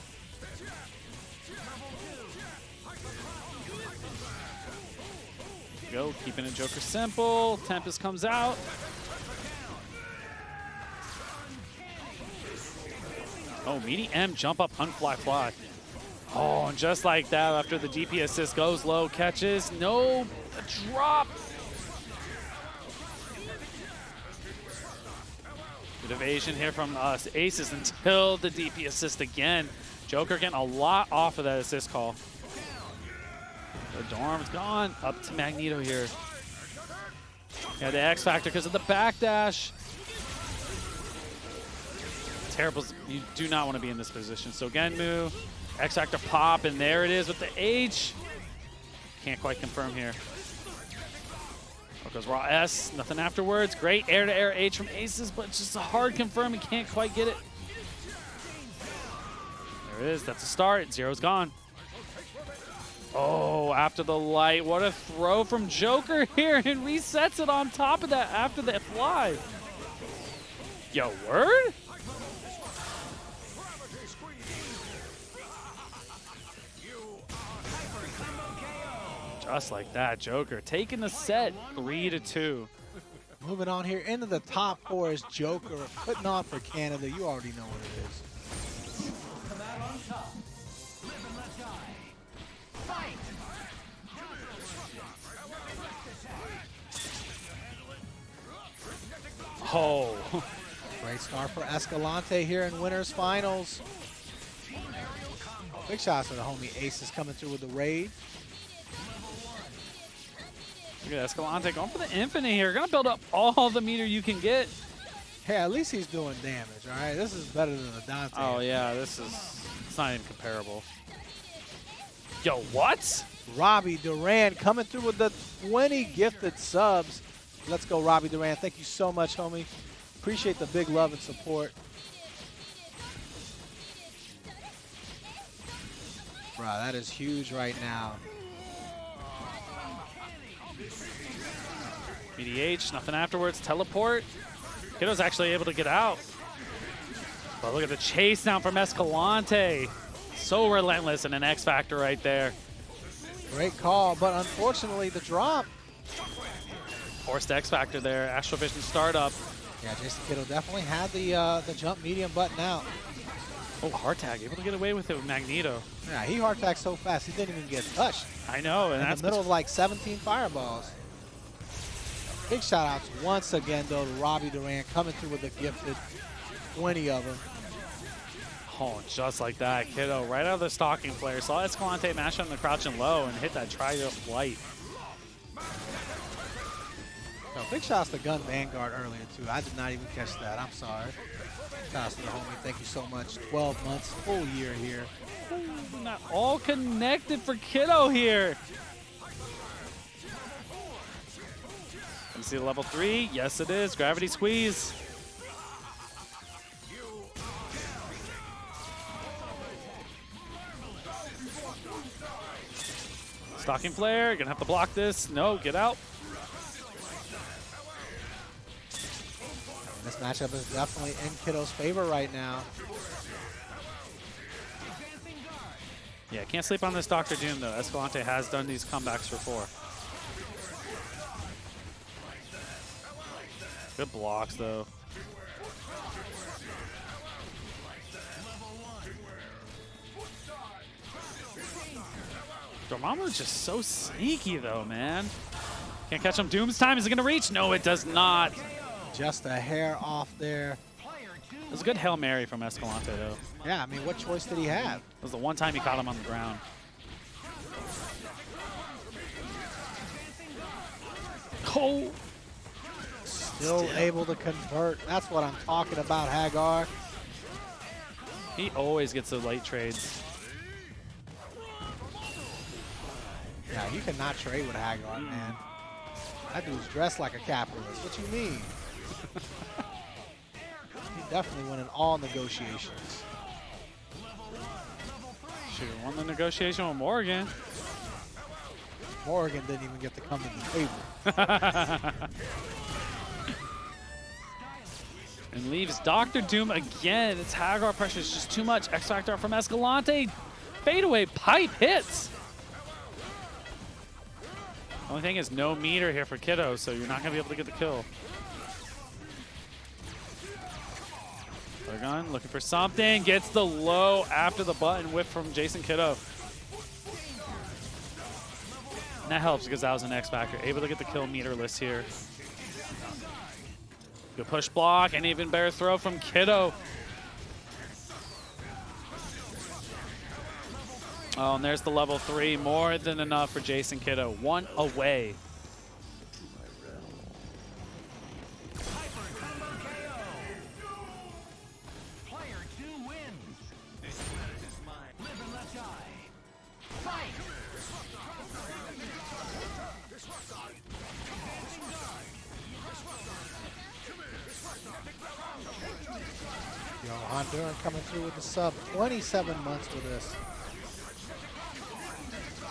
Go, keeping it Joker simple. Tempest comes out. Oh, meaty M, jump up, unfly, fly. Oh, and just like that, after the DP assist goes low, catches, no, a drop. Good evasion here from Aces until the DP assist again. Joker getting a lot off of that assist call. The Dorm's gone. Up to Magneto here. Yeah, the X Factor because of the backdash. Terrible. You do not want to be in this position. So Genmu, X Factor pop, and there it is with the H. Can't quite confirm here. Goes raw S, nothing afterwards. Great air-to-air H from Aces, but just a hard confirm. He can't quite get it. There it is. That's a start. Zero's gone. Oh, after the light. What a throw from Joker here, and resets it on top of that after the fly. Yo, word? Just like that, Joker taking the set 3-2. Moving on here into the top 4 is Joker putting on for Canada. You already know what it is. Come out on top. Live and let die. Fight! Oh, Great start for Escalante here in winners finals. Big shots to the homie Aces coming through with the raid. look at Escalante going for the infinite here. Gonna build up all the meter you can get. Hey, at least he's doing damage, all right? This is better than the Dante. Oh yeah, it's not even comparable. Yo, what? Robbie Duran coming through with the 20 gifted subs. Let's go, Robbie Duran. Thank you so much, homie. Appreciate the big love and support. Bro, that is huge right now. BDH, nothing afterwards. Teleport. Kiddo's actually able to get out. But look at the chase down from Escalante. So relentless and an X Factor right there. Great call, but unfortunately the drop. Forced X Factor there. Astral Vision startup. Yeah, Jasonkido definitely had the jump medium button out. Oh, hard tag. Able to get away with it with Magneto. Yeah, he hard tagged so fast he didn't even get touched. I know, and In that's the middle of like 17 fireballs. Big shout outs once again though to Robbie Duran coming through with the gifted 20 of them. Oh, just like that, Kiddo. Right out of the stalking flare. Saw Escalante mash on the crouching low and hit that trident flight. No, big shouts to Gun Vanguard earlier too. I did not even catch that. I'm sorry. Shout outs to the homie. Thank you so much. 12 months, full year here. Ooh, not all connected for Kiddo here. Let's see level 3. Yes, it is. Gravity squeeze. Stalking flare. Gonna have to block this. No, get out. This matchup is definitely in Kiddo's favor right now. Yeah, can't sleep on this Dr. Doom though. Escalante has done these comebacks before. Good blocks though. Dormammu is just so sneaky though, man. Can't catch him. Doom's time. Is it gonna reach? No, it does not. Just a hair off there. It was a good Hail Mary from Escalante though. Yeah, I mean, what choice did he have? It was the one time he caught him on the ground. Oh, Still able to convert. That's what I'm talking about, Haggar. he always gets the late trades. Yeah, you cannot trade with Haggar, man. That dude's dressed like a capitalist. What you mean? He definitely winning all negotiations. Shoot, won the negotiation with Morrigan. Morrigan didn't even get to come to the table. And leaves Dr. Doom again. It's Haggar pressure is just too much. X Factor from Escalante. Fadeaway pipe hits. Only thing is no meter here for Kiddo, so you're not going to be able to get the kill. Vergil looking for something. Gets the low after the button whip from Jasonkido. And that helps because that was an X Factor. Able to get the kill meterless here. Good push block and even better throw from Kiddo. Oh, and there's the level 3. More than enough for Jasonkido. 1 away. Player 2 wins. This planet is mine. Live and let die. Fight! Yo, Honduran coming through with the sub. 27 months with this.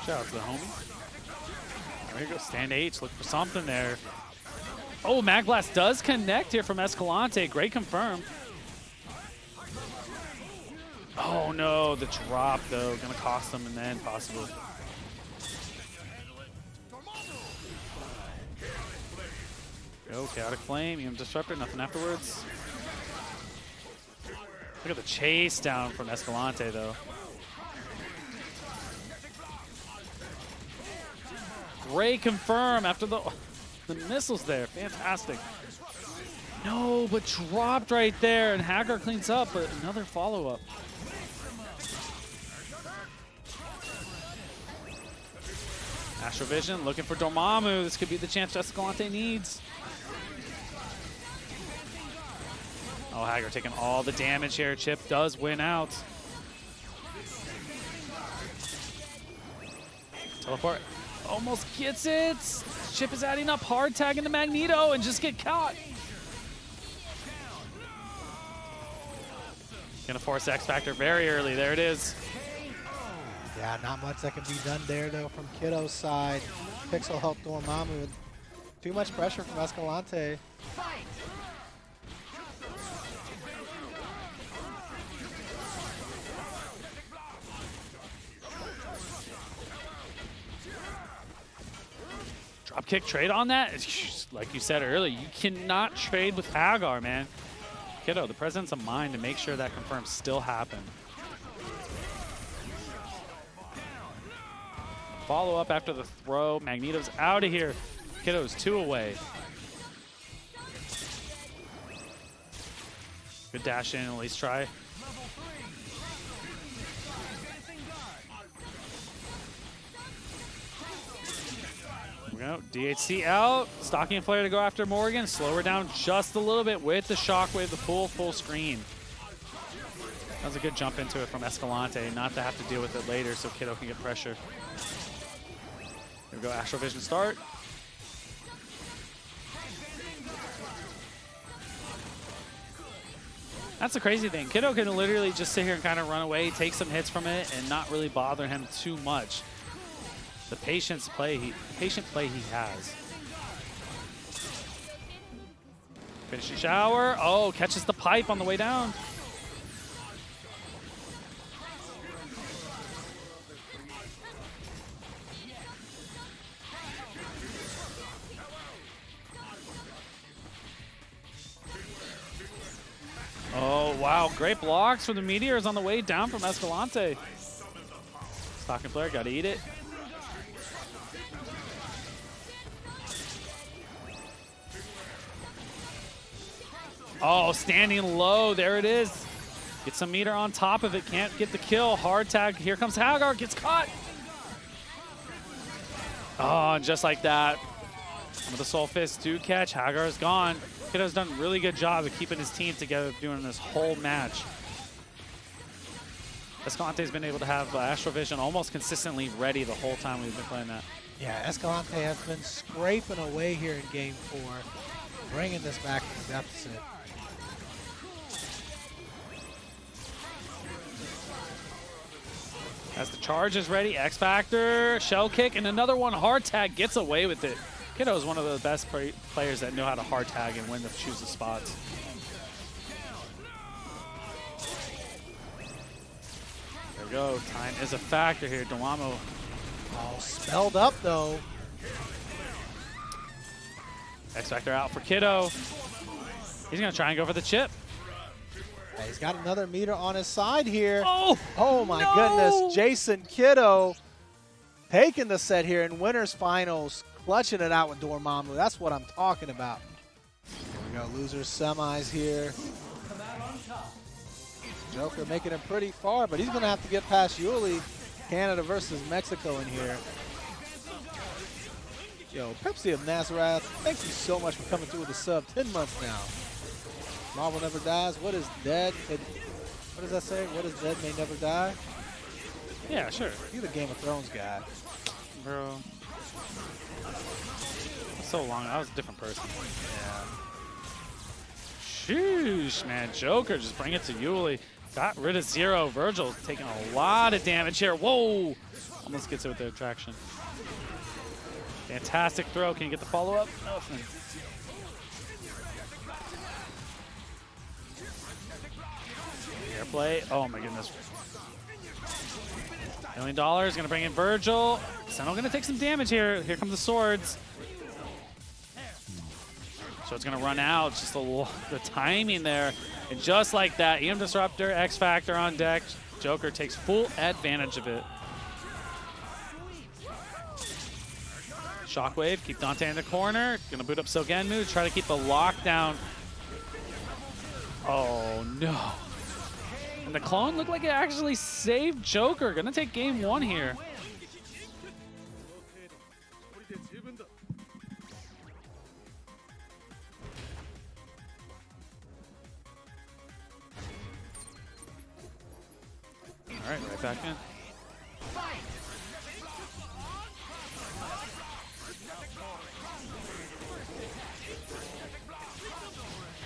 Shout out to the homie. There you go. Stand H. Look for something there. Oh, Mag Blast does connect here from Escalante. Great confirm. Oh, no. The drop, though. Going to cost them in the end, possibly. Go, Chaotic Flame, EM Disruptor, nothing afterwards. Look at the chase down from Escalante, though. Great confirm after the missiles there. Fantastic. No, but dropped right there, and Haggar cleans up, but another follow-up. Astrovision looking for Dormammu. This could be the chance Escalante needs. Oh, Haggar taking all the damage here. Chip does win out. Teleport almost gets it. Chip is adding up, hard tagging the Magneto and just get caught. Gonna force X Factor very early. There it is. Yeah, not much that can be done there, though, from Kiddo's side. Pixel helped Dormammu with too much pressure from Escalante. Dropkick trade on that? Like you said earlier, you cannot trade with Haggar, man. Kiddo, the presence of mind to make sure that confirms still happen. Follow up after the throw. Magneto's out of here. Kiddo's 2 away. Good dash in, at least try. Here we go. DHC out. Stalking Flare to go after Morrigan. Slow her down just a little bit with the shockwave, the full screen. That was a good jump into it from Escalante, not to have to deal with it later so Kiddo can get pressure. Here we go, Astral Vision start. That's the crazy thing. Kiddo can literally just sit here and kind of run away, take some hits from it, and not really bother him too much. The patient play he has. Finishing shower. Oh, catches the pipe on the way down. Oh, wow. Great blocks for the Meteors on the way down from Escalante. Stalking Flare, gotta eat it. Oh, standing low. There it is. Get some meter on top of it. Can't get the kill. Hard tag. Here comes Haggar. Gets caught. Oh, and just like that. Some of the Soul Fists do catch. Haggar is gone. Kiddo's done a really good job of keeping his team together during this whole match. Escalante's been able to have Astral Vision almost consistently ready the whole time we've been playing that. Yeah, Escalante has been scraping away here in Game 4, bringing this back to the deficit. As the charge is ready, X Factor, shell kick, and another one, hard tag, gets away with it. Kiddo is one of the best players that know how to hard tag and when to choose the spots. There we go, time is a factor here. Dormammu. Oh, spelled up though. X Factor out for Kiddo. He's gonna try and go for the chip. Yeah, he's got another meter on his side here. Oh my no! goodness, Jasonkido taking the set here in winners finals, clutching it out with Dormammu. That's what I'm talking about. Here we go, losers semis here. Joker making it pretty far, but he's gonna have to get past Yuli. Canada versus Mexico in here. Yo, Pepsi of Nazareth, thank you so much for coming through with the sub. 10 months now. Marvel never dies. What is dead? What does that say? What is dead may never die? Yeah, sure. You're the Game of Thrones guy. Bro. So long. I was a different person. Yeah. Sheesh, man. Joker just bring it to Yuli. Got rid of Zero. Vergil taking a lot of damage here. Whoa! Almost gets it with the attraction. Fantastic throw. Can you get the follow-up? Nothing. Airplay. Oh my goodness. $1 million. Gonna bring in Vergil. Sentinel gonna take some damage here. Here come the swords. So it's going to run out. Just the timing there. And just like that, EM Disruptor, X Factor on deck. Joker takes full advantage of it. Shockwave, keep Dante in the corner. Going to boot up Sogenmu, try to keep the lockdown. Oh, no. And the clone looked like it actually saved Joker. Going to take game 1 here. All right, right back in.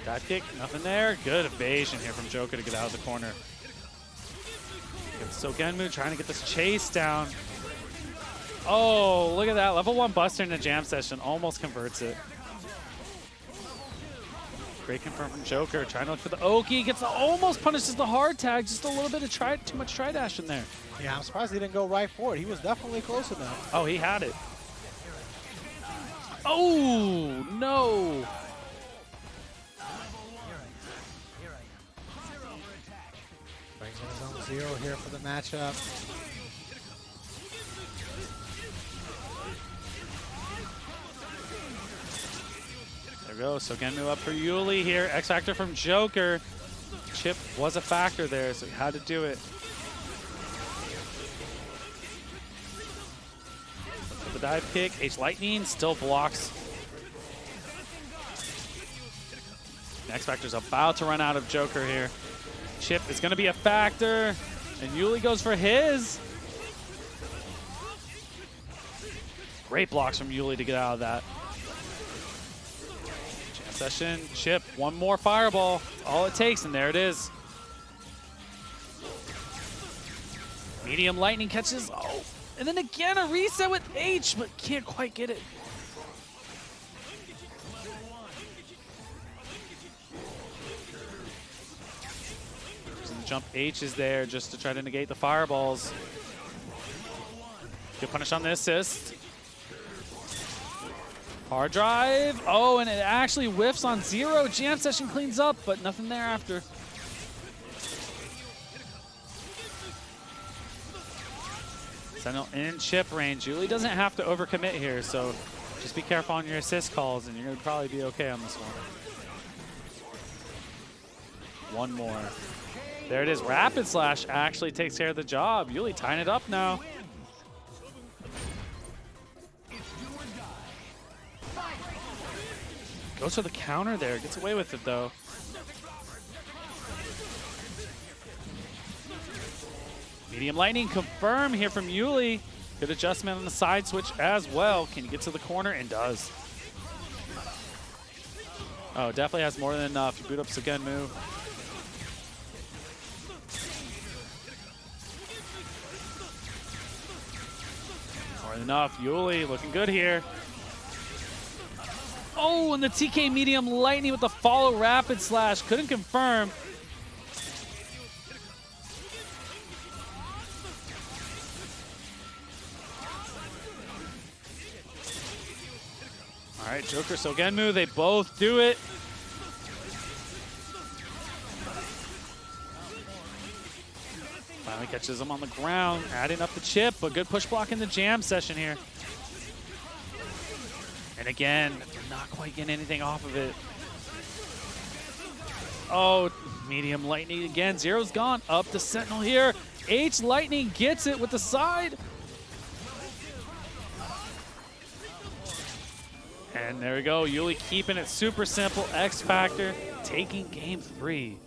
Dive kick, nothing there. Good evasion here from Joker to get out of the corner. Sogenmu trying to get this chase down. Oh, look at that. Level 1 Buster in the jam session. Almost converts it. Great confirm from Joker. Trying to look for the Oki. Gets almost punishes the hard tag. Just a little bit of too much try dash in there. Yeah, I'm surprised he didn't go right for it. He was definitely close enough. Oh, he had it. Oh, no. Brings in his own 0 here for the matchup. There we go. Sogenmu up for Yuli here. X Factor from Joker. Chip was a factor there, so he had to do it. The dive kick. H Lightning still blocks. X Factor's about to run out of Joker here. Chip is going to be a factor, and Yuli goes for his. Great blocks from Yuli to get out of that. Jam session, Chip, one more fireball. That's all it takes, and there it is. Medium lightning catches, oh, and then again a reset with H, but can't quite get it. Jump H is there just to try to negate the fireballs. Good punish on the assist. Hard drive. Oh, and it actually whiffs on 0. Jam session cleans up, but nothing there after. Sentinel in chip range. Yuli doesn't have to overcommit here, so just be careful on your assist calls, and you're going to probably be okay on this one. One more. There it is. Rapid Slash actually takes care of the job. Yuli tying it up now. Goes for the counter there. Gets away with it, though. Medium Lightning confirm here from Yuli. Good adjustment on the side switch as well. Can you get to the corner? And does. Oh, definitely has more than enough. You boot up Sogenmu. More than enough. Yuli looking good here. Oh, and the TK Medium Lightning with the follow Rapid Slash. Couldn't confirm. All right, Joker, Sogenmu, they both do it. Finally catches him on the ground, adding up the chip, but good push block in the jam session here. And again, not quite getting anything off of it. Oh, Medium Lightning again. Zero's gone. Up to Sentinel here. H Lightning gets it with the side. And there we go. Yuli keeping it super simple. X Factor taking game 3.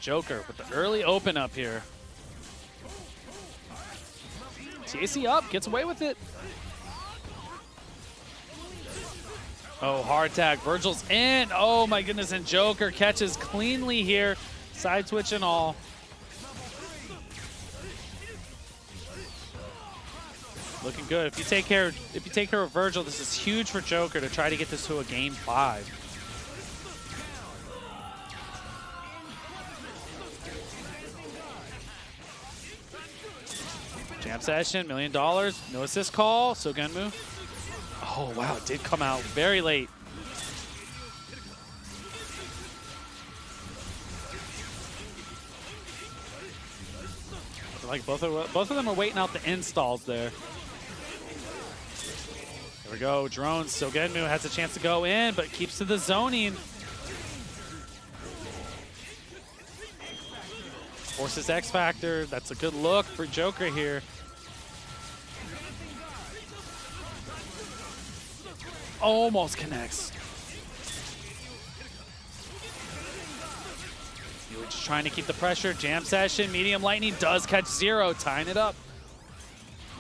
Joker with the early open up here. TAC up, gets away with it. Oh, hard tag. Vergil's in. Oh my goodness, and Joker catches cleanly here. Side switch and all. Looking good. If you take care of Vergil, this is huge for Joker to try to get this to a game 5. Jam session, $1 million. No assist call. So Gunmu. Oh, wow. It did come out very late. Like both of them are waiting out the installs there. There we go. Drones. So Gunmu has a chance to go in, but keeps to the zoning. Forces X Factor. That's a good look for Joker here. Almost connects. Just trying to keep the pressure. Jam session. Medium lightning does catch 0. Tying it up.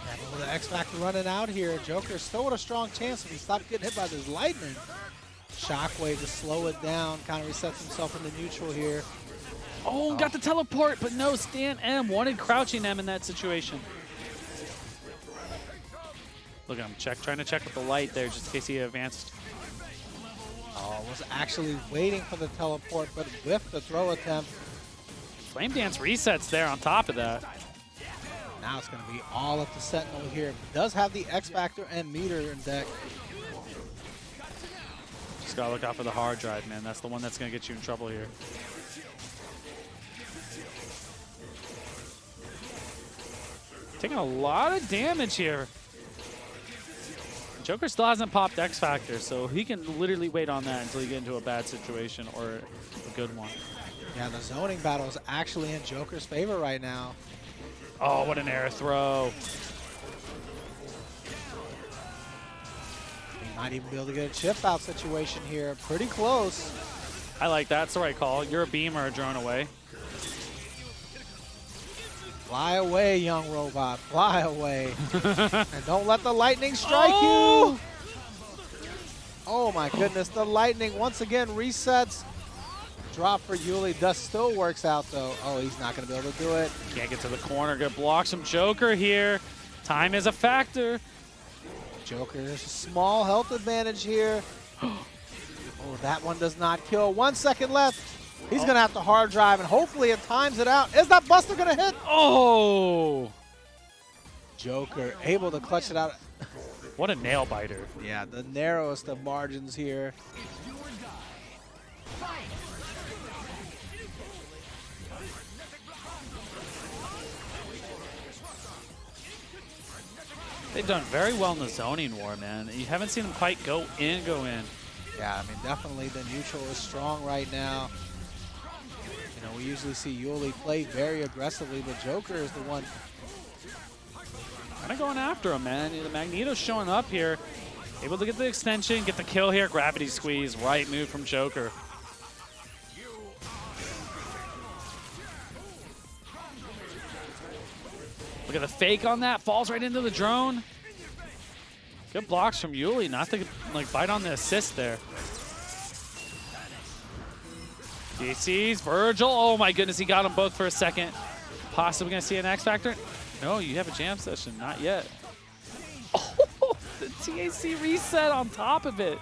Yeah, but with the X Factor running out here, Joker still with a strong chance if he stopped getting hit by this lightning. Shockwave to slow it down. Kind of resets himself into neutral here. Oh, got the teleport, but no, Stan M wanted crouching M in that situation. Look at him trying to check with the light there just in case he advanced. Oh, was actually waiting for the teleport, but whiffed the throw attempt. Flame Dance resets there on top of that. Now it's going to be all up to Sentinel here. Does have the X Factor and meter in deck. Just got to look out for the hard drive, man. That's the one that's going to get you in trouble here. Taking a lot of damage here. Joker still hasn't popped X Factor, so he can literally wait on that until you get into a bad situation or a good one. Yeah, the zoning battle is actually in Joker's favor right now. Oh, what an air throw. He might even be able to get a chip out situation here. Pretty close. I like that. It's the right call. You're a beam or a drone away. Fly away, young robot. Fly away. And don't let the lightning strike you. Oh my goodness. The lightning once again resets. Drop for Yullizhez. Still works out though. Oh, he's not going to be able to do it. Can't get to the corner. Good block from Joker here. Time is a factor. Joker, there's a small health advantage here. Oh, that one does not kill. 1 second left. He's going to have to hard drive, and hopefully it times it out. Is that Buster going to hit? Oh! Joker able to clutch it out. What a nail biter. Yeah, the narrowest of margins here. They've done very well in the zoning war, man. You haven't seen them quite go in. Yeah, I mean, definitely the neutral is strong right now. You know, we usually see Yuli play very aggressively, but Joker is the one kind of going after him, man. The Magneto's showing up here. Able to get the extension, get the kill here. Gravity squeeze, right move from Joker. Look at the fake on that. Falls right into the drone. Good blocks from Yuli. Not to like bite on the assist there. DC's Vergil. Oh my goodness, he got them both for a second. Possibly gonna see an X Factor. No, you have a jam session. Not yet. Oh, the TAC reset on top of it.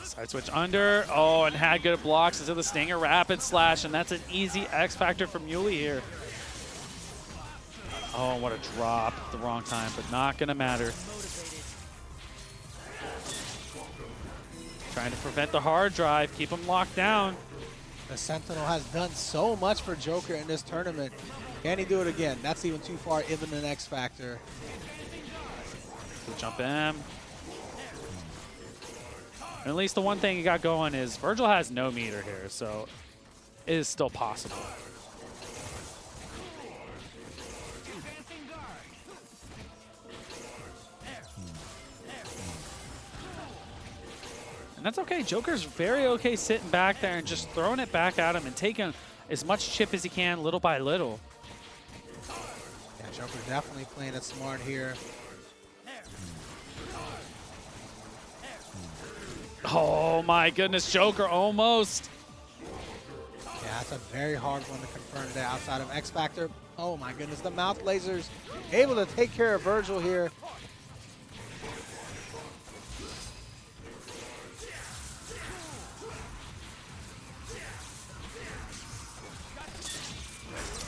Side switch under. Oh, and had good blocks into the Stinger Rapid Slash, and that's an easy X Factor from Yuli here. Oh, what a drop. At the wrong time, but not gonna matter. Trying to prevent the hard drive, keep him locked down. The Sentinel has done so much for Joker in this tournament. Can he do it again? That's even too far, even an X Factor. Good jump in. And at least the one thing he got going is Vergil has no meter here, so it is still possible. And that's okay. Joker's very okay sitting back there and just throwing it back at him and taking as much chip as he can little by little. Yeah, Joker definitely playing it smart here. Oh my goodness, Joker almost. Yeah, that's a very hard one to confirm today outside of X Factor. Oh my goodness, the mouth lasers able to take care of Vergil here.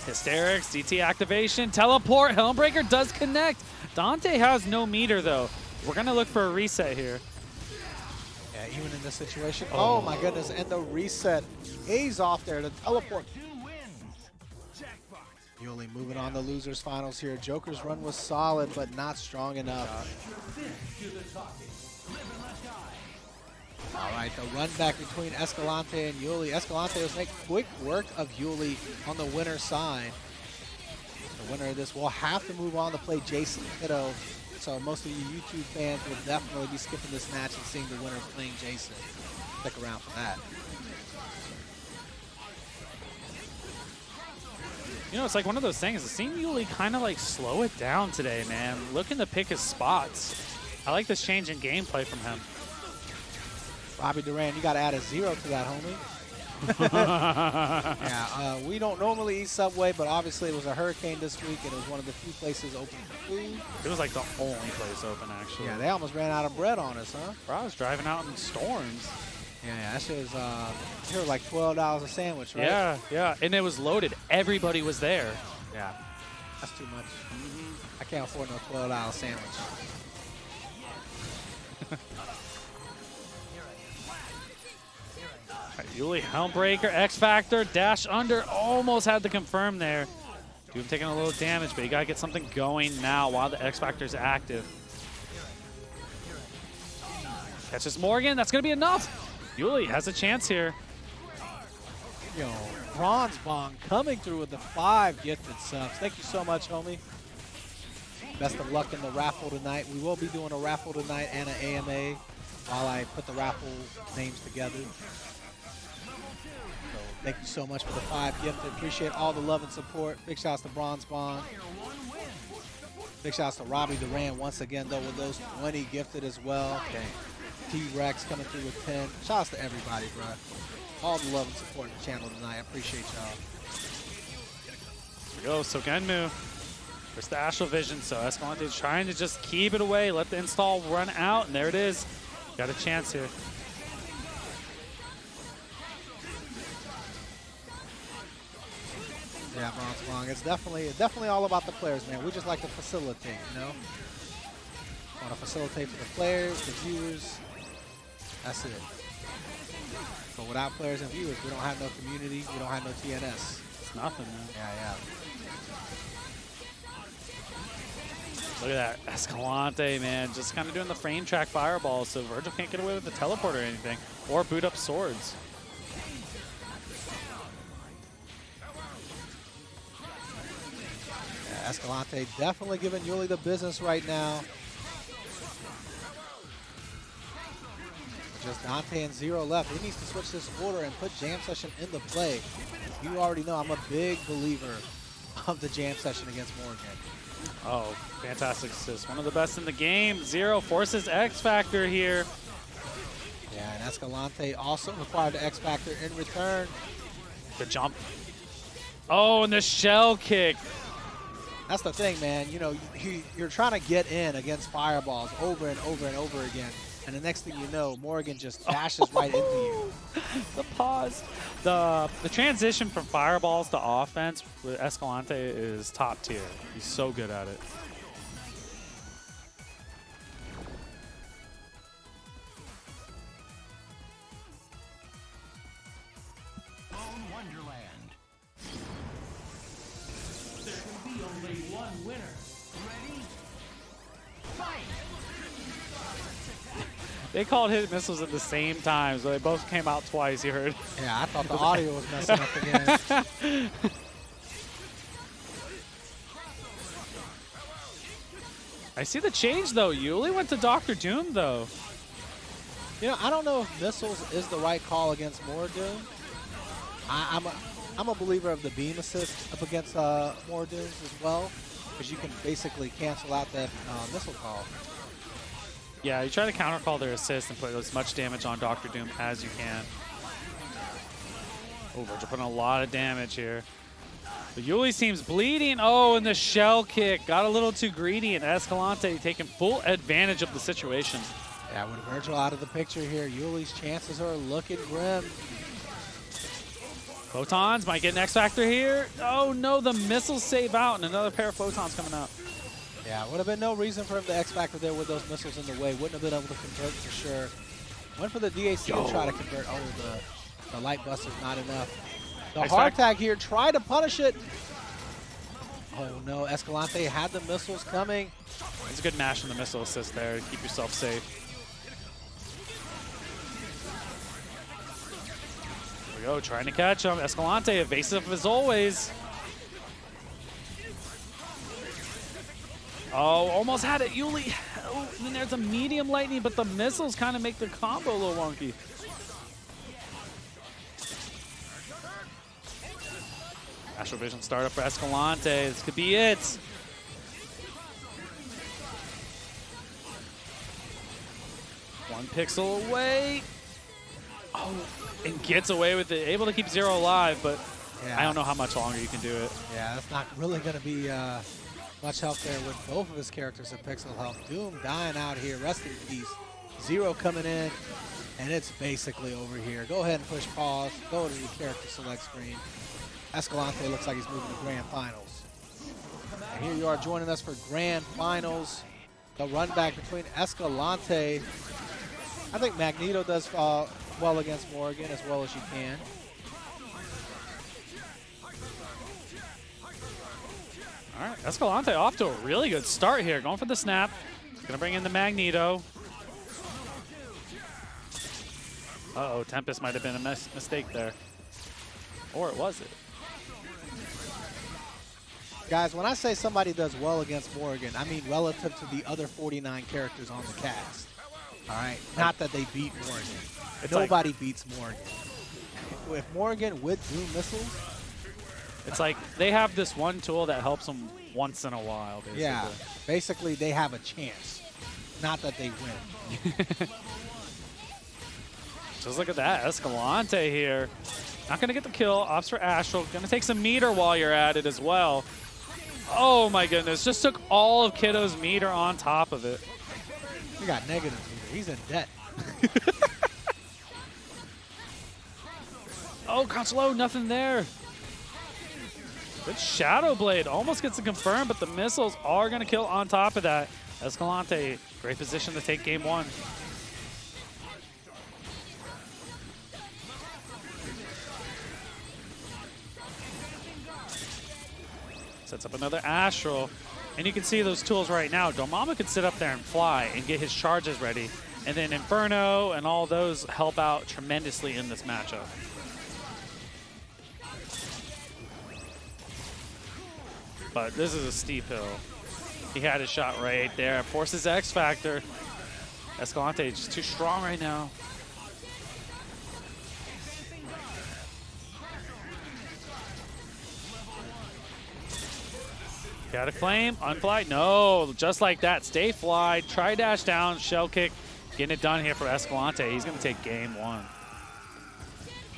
Hysterics, DT activation, teleport, Helmbreaker does connect. Dante has no meter though. We're gonna look for a reset here. Yeah, even in this situation. Oh my goodness, and the reset. A's off there, the teleport. Yuli moving on to losers finals here. Joker's run was solid, but not strong enough. All right, the run back between Escalante and Yuli. Escalante was making quick work of Yuli on the winner side. The winner of this will have to move on to play Jasonkido. So most of you YouTube fans will definitely be skipping this match and seeing the winner playing Jason. Stick around for that. You know, it's like one of those things. It seemed Yuli kind of like slow it down today, man. Looking to pick his spots. I like this change in gameplay from him. Robbie Duran, you got to add a 0 to that, homie. Yeah, we don't normally eat Subway, but obviously it was a hurricane this week, and it was one of the few places open for food. It was like the only place open, actually. Yeah, they almost ran out of bread on us, huh? Bro, I was driving out in storms. Yeah, that shit was, they were like $12 a sandwich, right? Yeah, yeah, and it was loaded. Everybody was there. Yeah, that's too much. I can't afford no $12 sandwich. Yuli, Helmbreaker, X Factor, dash under, almost had to confirm there. Doom taking a little damage, but you gotta get something going now while the X Factor's active. Catches Morrigan, that's gonna be enough. Yuli has a chance here. Yo, Bronze Bong coming through with the 5 gifted subs. Thank you so much, homie. Best of luck in the raffle tonight. We will be doing a raffle tonight and an AMA while I put the raffle names together. So thank you so much for the 5 gifted. Appreciate all the love and support. Big shouts to Bronze Bong. Big shouts to Robbie Duran once again, though, with those 20 gifted as well. Okay. T-Rex coming through with 10. Shouts to everybody, bro. All the love and support in the channel tonight. I appreciate y'all. Here we go, so Genmu. There's the Astral Vision, so Escalante is trying to just keep it away, let the install run out, and there it is. Got a chance here. Yeah, Bronze Bong. It's definitely all about the players, man. We just like to facilitate, you know? Want to facilitate for the players, the viewers. That's it. But without players and viewers, we don't have no community. We don't have no TNS. It's nothing, man. Yeah. Look at that, Escalante, man, just kind of doing the frame track fireball, so Vergil can't get away with the teleport or anything, or boot up swords. Yeah, Escalante definitely giving Yuli the business right now. Just Dante and 0 left. He needs to switch this order and put Jam Session into play. You already know I'm a big believer of the Jam Session against Morrigan. Oh, fantastic assist. One of the best in the game. 0 forces X Factor here. Yeah, and Escalante also required the X Factor in return. The jump. Oh, and the shell kick. That's the thing, man. You know, you're trying to get in against fireballs over and over and over again. And the next thing you know, Morrigan just dashes right into you. The pause. The transition from fireballs to offense with Escalante is top tier. He's so good at it. Lone Wonderland. There can be only one winner. Ready? Fight! They called hit missiles at the same time, so they both came out twice, you heard. Yeah, I thought the audio was messing up again. I see the change, though. Yuli went to Dr. Doom, though. You know, I don't know if missiles is the right call against Morrigan. I'm a believer of the beam assist up against Morrigan as well, because you can basically cancel out that missile call. Yeah, you try to counter call their assist and put as much damage on Dr. Doom as you can. Oh, Vergil putting a lot of damage here. But Yuli seems bleeding. Oh, and the shell kick. Got a little too greedy, and Escalante taking full advantage of the situation. Yeah, with Vergil out of the picture here, Yuli's chances are looking grim. Photons might get an X Factor here. Oh no, the missiles save out and another pair of photons coming out. Yeah, would have been no reason for him to X Factor there with those missiles in the way. Wouldn't have been able to convert for sure. Went for the DAC to try to convert. Oh, the light buster's not enough. The hard tag here, try to punish it. Oh no, Escalante had the missiles coming. It's a good mash in the missile assist there to keep yourself safe. Here we go, trying to catch him. Escalante evasive as always. Oh, almost had it, Yuli. Oh, and then there's a medium lightning, but the missiles kind of make the combo a little wonky. Astral Vision startup for Escalante. This could be it. One pixel away. Oh, and gets away with it. Able to keep Zero alive, but yeah. I don't know how much longer you can do it. Yeah, that's not really going to be much help there with both of his characters at pixel health. Doom dying out here. Rest in peace. Zero coming in, and it's basically over here. Go ahead and push pause. Go to the character select screen. Escalante looks like he's moving to Grand Finals. And here you are joining us for Grand Finals. The run back between Escalante. I think Magneto does well against Morrigan as well as you can. All right, Escalante off to a really good start here. Going for the snap. Gonna bring in the Magneto. Uh-oh, Tempest might have been a mistake there. Or it was it. Guys, when I say somebody does well against Morrigan, I mean relative to the other 49 characters on the cast. All right? Not that they beat Morrigan. Nobody beats Morrigan. If Morrigan with Doom missiles, it's like they have this one tool that helps them once in a while, basically. Yeah, basically they have a chance. Not that they win. Just look at that, Escalante here. Not gonna get the kill, opts for Astral. Gonna take some meter while you're at it as well. Oh my goodness, just took all of Kiddo's meter on top of it. He got negative meter, he's in debt. Oh, crouch low, nothing there. Good Shadow Blade, almost gets it confirmed, but the missiles are gonna kill on top of that. Escalante, great position to take game one. Sets up another Astral. And you can see those tools right now. Dormammu could sit up there and fly and get his charges ready. And then Inferno and all those help out tremendously in this matchup. But this is a steep hill. He had his shot right there. Forces X Factor. Escalante is just too strong right now. Got a claim, unfly, no, just like that, stay fly, try dash down, shell kick, getting it done here for Escalante. He's gonna take game one.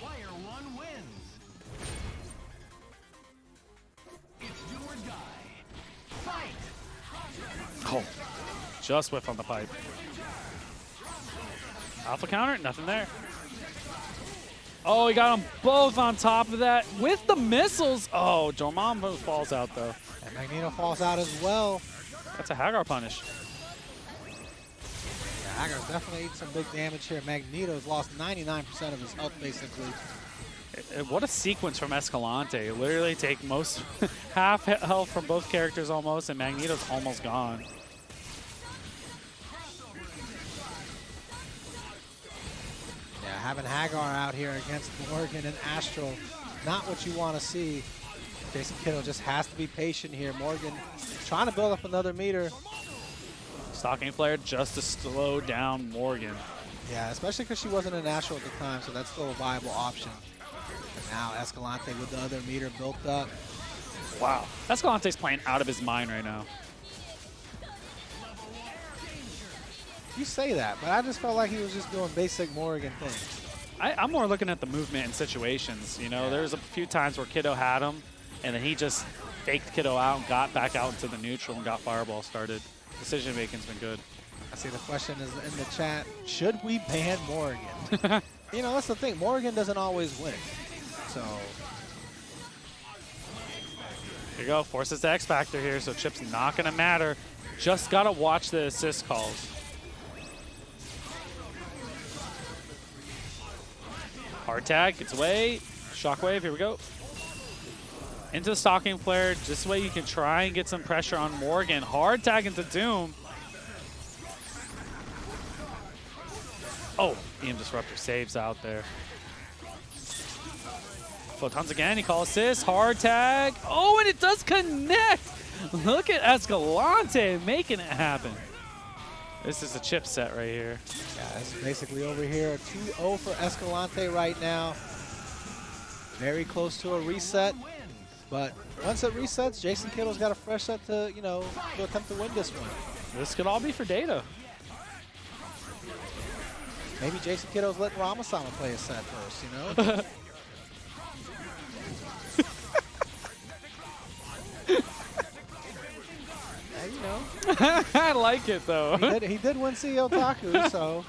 Player one wins. It's do or die. Fight. Oh, just whiff on the pipe. Alpha counter, nothing there. Oh, he got them both on top of that with the missiles. Oh, Dormammu falls out though. And Magneto falls out as well. That's a Haggar punish. Yeah, Haggar's definitely eating some big damage here. Magneto's lost 99% of his health, basically. What a sequence from Escalante. Literally take most half health from both characters almost, and Magneto's almost gone. Yeah, having Haggar out here against Morrigan and Astral, not what you want to see. Jasonkido just has to be patient here. Morrigan trying to build up another meter. Stalking flare just to slow down Morrigan. Yeah, especially because she wasn't an Astral at the time, so that's still a viable option. And now Escalante with the other meter built up. Wow. Escalante's playing out of his mind right now. You say that, but I just felt like he was just doing basic Morrigan things. I'm more looking at the movement and situations. You know, there's a few times where Kiddo had him, and then he just faked Kiddo out and got back out into the neutral and got Fireball started. Decision making's been good. I see the question is in the chat, should we ban Morrigan? You know, that's the thing. Morrigan doesn't always win. So Here you go. Forces the X Factor here, so chip's not going to matter. Just got to watch the assist calls. Hard tag, gets away. Shockwave, here we go. Into the Stalking Flare. This way you can try and get some pressure on Morrigan. Hard tag into Doom. Oh, EM Disruptor saves out there. Photons again, he calls assist. Hard tag. Oh, and it does connect. Look at Escalante making it happen. This is a chip set right here. yeah, it's basically over here. 2-0 for Escalante right now. Very close to a reset. But once it resets, Jasonkido's got a fresh set to, you know, to attempt to win this one. This could all be for Data. Maybe Jasonkido's letting Ramasama play a set first, you know? Hey, you know. I like it, though. He did win CEO Taku, so.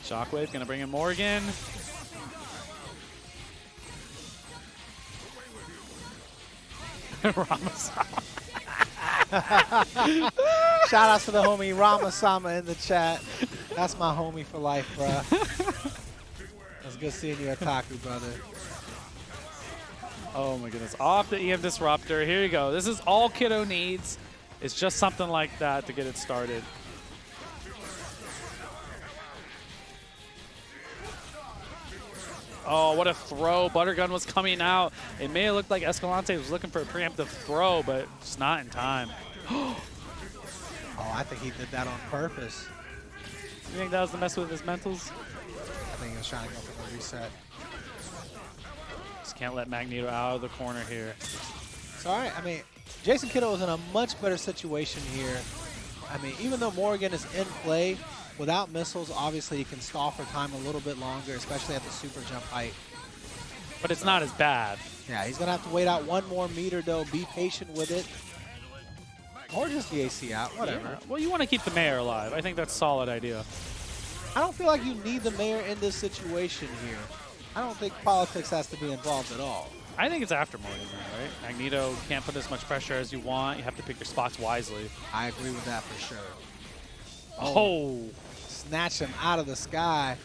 Shockwave going to bring in Morrigan. Ramasama. Shout out to the homie Ramasama in the chat. That's my homie for life, bruh. It's good seeing you at Taku, brother. Oh my goodness. Off the EM Disruptor. Here you go. This is all Kiddo needs. It's just something like that to get it started. Oh, what a throw. Buttergun was coming out. It may have looked like Escalante was looking for a preemptive throw, but it's not in time. Oh, I think he did that on purpose. You think that was the mess with his mentals? I think he was trying to go for the reset. Just can't let Magneto out of the corner here. It's all right. I mean, Jasonkido is in a much better situation here. I mean, even though Morrigan is in play, without missiles, obviously he can stall for time a little bit longer, especially at the super jump height. But it's not as bad. Yeah, he's going to have to wait out one more meter, though. Be patient with it. Or just the AC out, whatever. Yeah. Well, you want to keep the mayor alive. I think that's a solid idea. I don't feel like you need the mayor in this situation here. I don't think politics has to be involved at all. I think it's after Morrigan, right? Magneto can't put as much pressure as you want. You have to pick your spots wisely. I agree with that for sure. Oh. Snatch him out of the sky.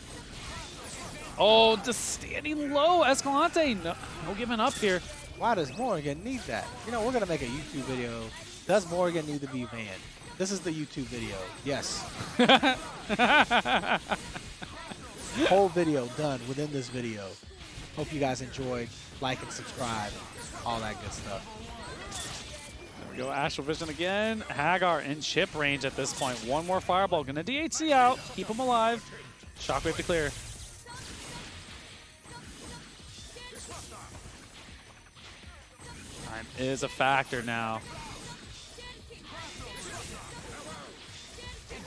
Oh, just standing low. Escalante, no giving up here. Why does Morrigan need that? You know, we're going to make a YouTube video. Does Morrigan need to be banned? This is the YouTube video. Yes. Whole video done within this video. Hope you guys enjoyed. Like and subscribe. All that good stuff. There we go. Astral Vision again. Haggar in chip range at this point. One more fireball. Gonna DHC out. Keep him alive. Shockwave to clear. Time is a factor now.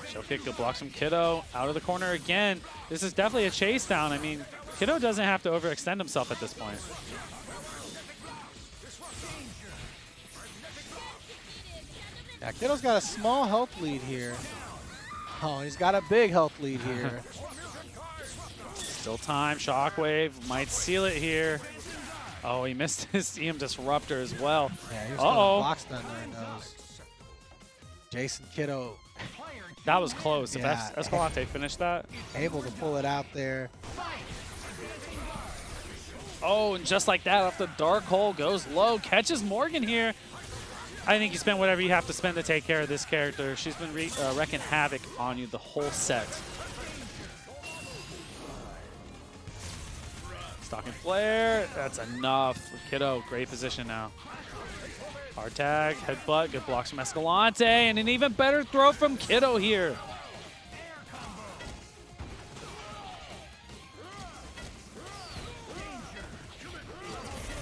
Show kick blocks from Kiddo. Out of the corner again. This is definitely a chase down. I mean, Kiddo doesn't have to overextend himself at this point. Yeah, Kiddo's got a small health lead here. Oh, he's got a big health lead here. Still time. Shockwave might seal it here. Oh, he missed his EM Disruptor as well. Yeah, he was still block stun there, knows. Jasonkido That was close. Yeah. If Escalante finished that. able to pull it out there. Oh, and just like that, off the dark hole, goes low, catches Morrigan here. I think you spend whatever you have to spend to take care of this character. She's been wrecking havoc on you the whole set. Stalking Flare, that's enough. Kiddo, great position now. Hard tag, headbutt, good blocks from Escalante, and an even better throw from Kiddo here.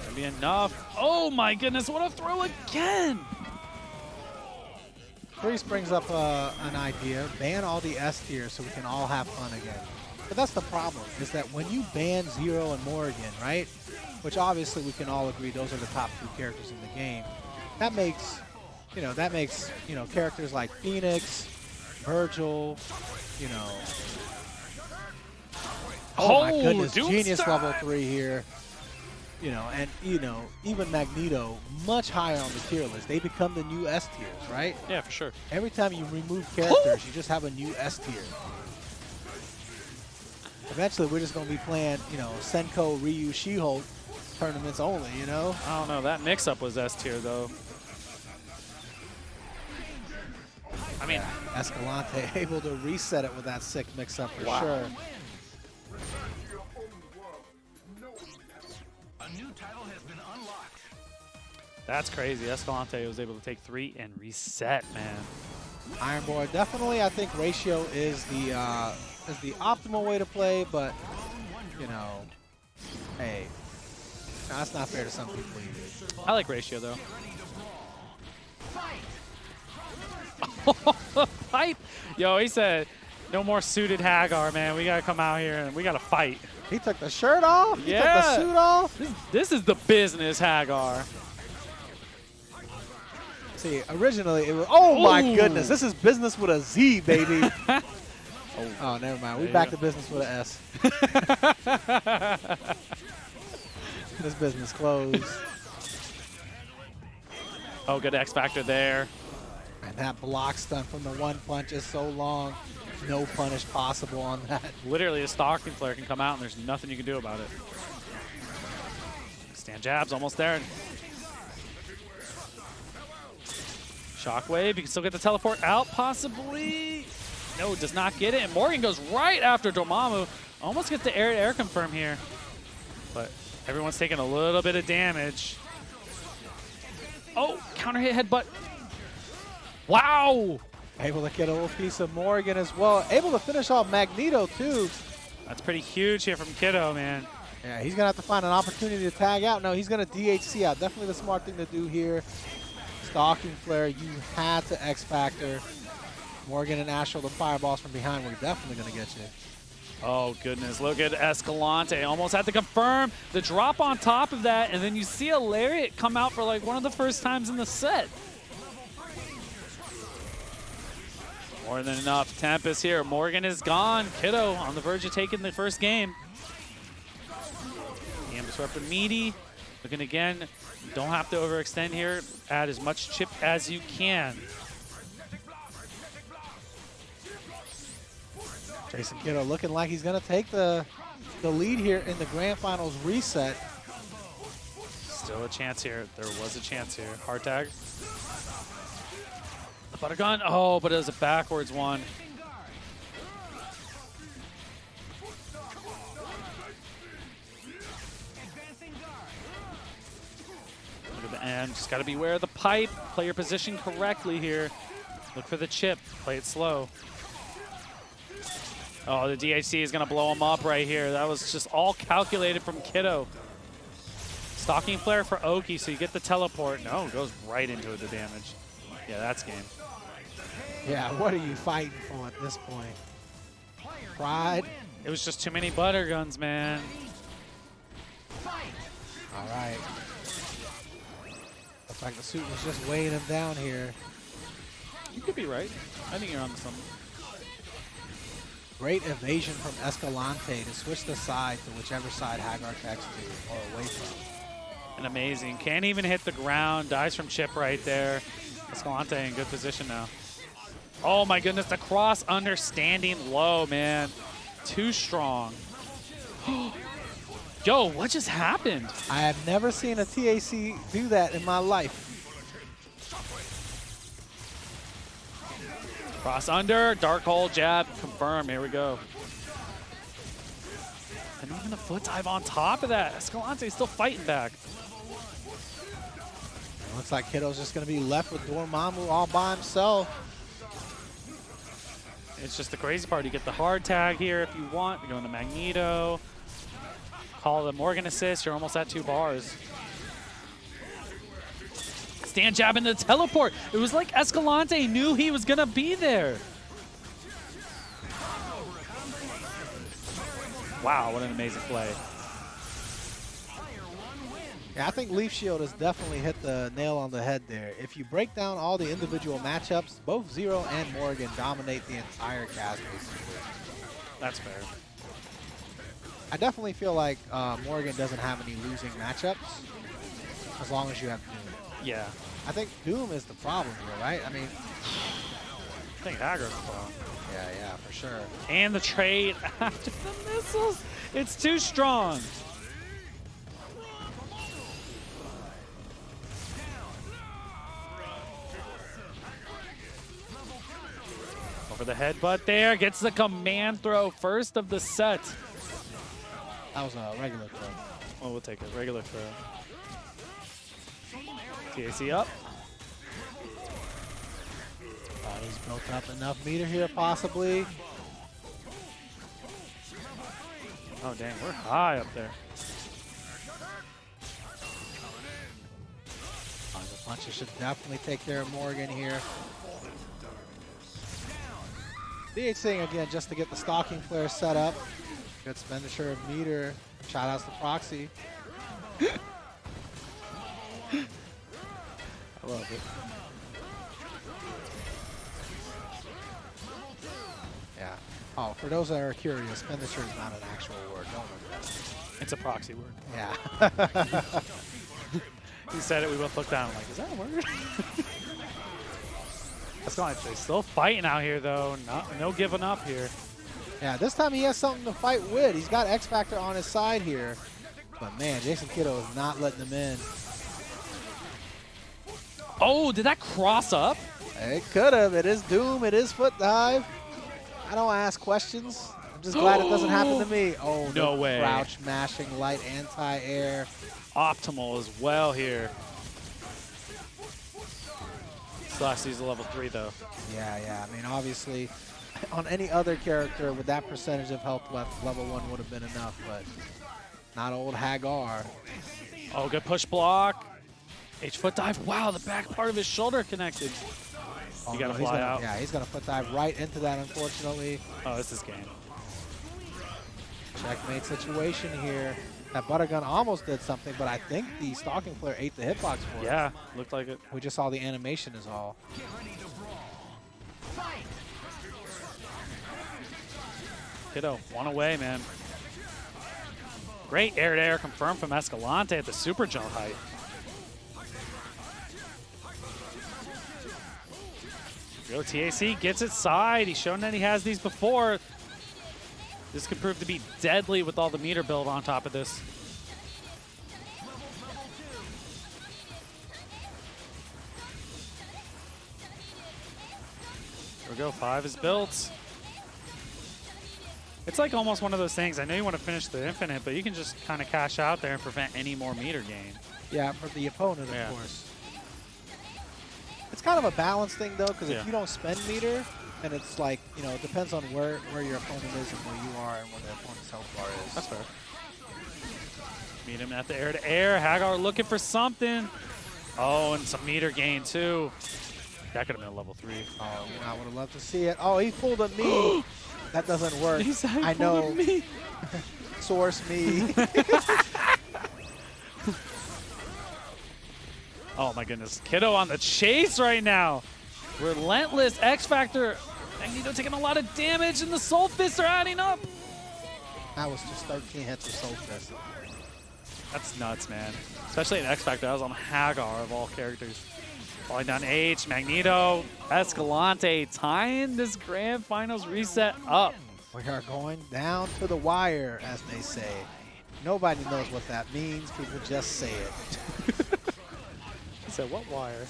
Gonna be enough. Oh my goodness, what a throw again! Priest brings up an idea. Ban all the S tiers so we can all have fun again. But that's the problem, is that when you ban Zero and Morrigan, right? Which obviously we can all agree those are the top two characters in the game. That makes, characters like Phoenix, Vergil, Oh my Oh, goodness, Doomsday! genius level 3 here. You know, and you know, even Magneto, much higher on the tier list. They become the new S tiers, right? Yeah, for sure. Every time you remove characters, you just have a new S tier. Eventually, we're just going to be playing, you know, Senko, Ryu, She-Hulk tournaments only, you know? I don't know. That mix-up was S tier, though. I mean, Escalante able to reset it with that sick mix-up for Wow. sure. A new title has been unlocked. that's crazy. Escalante was able to take 3 and reset, man. Iron Boy, definitely, I think ratio is the optimal way to play, but, you know, hey, that's not fair to some people either. I like ratio, though. Fight! Yo, he said, no more suited Haggar, man. We got to come out here and we got to fight. He took the shirt off? He took Yeah. the suit off? This is the business, Haggar. See, originally it was, oh my Ooh. goodness, this is business with a Z, baby. Oh, never mind. We There back you to business with an S. This business closed. Oh, good X Factor there. And that block stun from the one punch is so long. No punish possible on that. Literally, a stalking flare can come out and there's nothing you can do about it. Stand jabs, almost there. Shockwave, you can still get the teleport out, possibly. No, does not get it. And Morrigan goes right after Dormammu. Almost gets the air-to-air confirm here. But everyone's taking a little bit of damage. Oh, counter hit headbutt. Wow. Able to get a little piece of Morrigan as well. Able to finish off Magneto, too. That's pretty huge here from Kiddo, man. Yeah, he's going to have to find an opportunity to tag out. No, he's going to DHC out. Definitely the smart thing to do here. Stalking Flare, you had to X Factor. Morrigan and Astral, the fireballs from behind, were definitely going to get you. Oh, goodness. Look at Escalante. Almost had to confirm the drop on top of that, and then you see a Lariat come out for like one of the first times in the set. More than enough. Tempest here. Morrigan is gone. Kiddo on the verge of taking the first game. Ambush weapon meaty. Looking again. Don't have to overextend here. Add as much chip as you can. Jasonkido looking like he's going to take the lead here in the Grand Finals reset. Still a chance here. There was a chance here. Hard tag. The butter gun. Oh, but it was a backwards one. Look at the end. Just got to beware of the pipe. Play your position correctly here. Look for the chip. Play it slow. Oh, the DHC is going to blow him up right here. That was just all calculated from Kiddo. Stalking Flare for Oki, so you get the teleport. No, it goes right into the damage. Yeah, that's game. Yeah, what are you fighting for at this point? Pride? It was just too many butter guns, man. All right. Looks like the suit was just weighing him down here. You could be right. I think you're on to something. Great evasion from Escalante to switch the side to whichever side Haggar attacks to or away from. And amazing. Can't even hit the ground. Dies from chip right there. Escalante in good position now. Oh my goodness, the cross understanding low, man. Too strong. Yo, what just happened? I have never seen a TAC do that in my life. Cross under, dark hole, jab, confirm. Here we go. And even the foot dive on top of that. Escalante's still fighting back. It looks like Kiddo's just going to be left with Dormammu all by himself. It's just the crazy part. You get the hard tag here if you want. You go into Magneto. Call the Morgan assist. You're almost at 2 bars. Stand jab into the teleport. It was like Escalante knew he was going to be there. Wow, what an amazing play. Yeah, I think Leaf Shield has definitely hit the nail on the head there. If you break down all the individual matchups, both Zero and Morrigan dominate the entire cast basically. That's fair. I definitely feel like Morrigan doesn't have any losing matchups as long as you have Doom. Yeah. I think Doom is the problem here, right? I mean, I think Haggar's the problem. yeah, for sure. And the trade after the missiles. It's too strong. Over the headbutt there. Gets the command throw first of the set. That was a regular throw. Oh, we'll take a regular throw. TAC up. He's built up enough meter here, possibly. Oh, dang. We're high up there. The punches should definitely take care of Morrigan here. DH thing again, just to get the stalking flare set up. Good expenditure of meter. Shout outs to Proxy. I love it. Yeah. Oh, for those that are curious, expenditure is not an actual word. Don't look at it. It's a proxy word. Yeah. He said it, we both looked down like, is that a word? Escalante still fighting out here, though. No giving up here. Yeah, this time he has something to fight with. He's got X Factor on his side here. But man, Jasonkido is not letting him in. Oh, did that cross up? It could have. It is Doom. It is foot dive. I don't ask questions. I'm just glad it doesn't happen to me. Oh, no way. Crouch, mashing, light, anti-air. Optimal as well here. Slash sees a level 3, though. Yeah. I mean, obviously, on any other character with that percentage of health left, level 1 would have been enough, but not old Haggar. Oh, good push block. H foot dive. Wow, the back part of his shoulder connected. Oh, You gotta no, fly out. Yeah, he's going to foot dive right into that, unfortunately. Oh, this is game. Checkmate situation here. That Buttergun almost did something, but I think the Stalking Flare ate the hitbox for it. Yeah, looked like it. We just saw the animation is all. Kiddo, one away, man. Great air-to-air confirmed from Escalante at the super jump height. Real TAC gets it side. He's shown that he has these before. This could prove to be deadly with all the meter build on top of this. Here we go, 5 is built. It's like almost one of those things. I know you want to finish the infinite, but you can just kind of cash out there and prevent any more meter gain. Yeah, for the opponent, Yeah. of course. It's kind of a balance thing, though, because Yeah. if you don't spend meter, then it's like, you know, it depends on where your opponent is and where you are and where the opponent's health bar is. That's fair. Meet him at the air-to-air. Haggar looking for something. Oh, and some meter gain, too. That could have been a level 3. Oh, I would have loved to see it. Oh, he pulled a me. That doesn't work. I know. Me. Source me. Oh, my goodness. Kiddo on the chase right now. Relentless X Factor. Magneto taking a lot of damage, and the Soul Fists are adding up. That was just 13 hits of Soul Fist. That's nuts, man. Especially in X Factor. That was on Haggar of all characters. Falling down H, Magneto, Escalante tying this grand finals reset up. We are going down to the wire, as they say. Nobody knows what that means. People just say it. He said, what wire?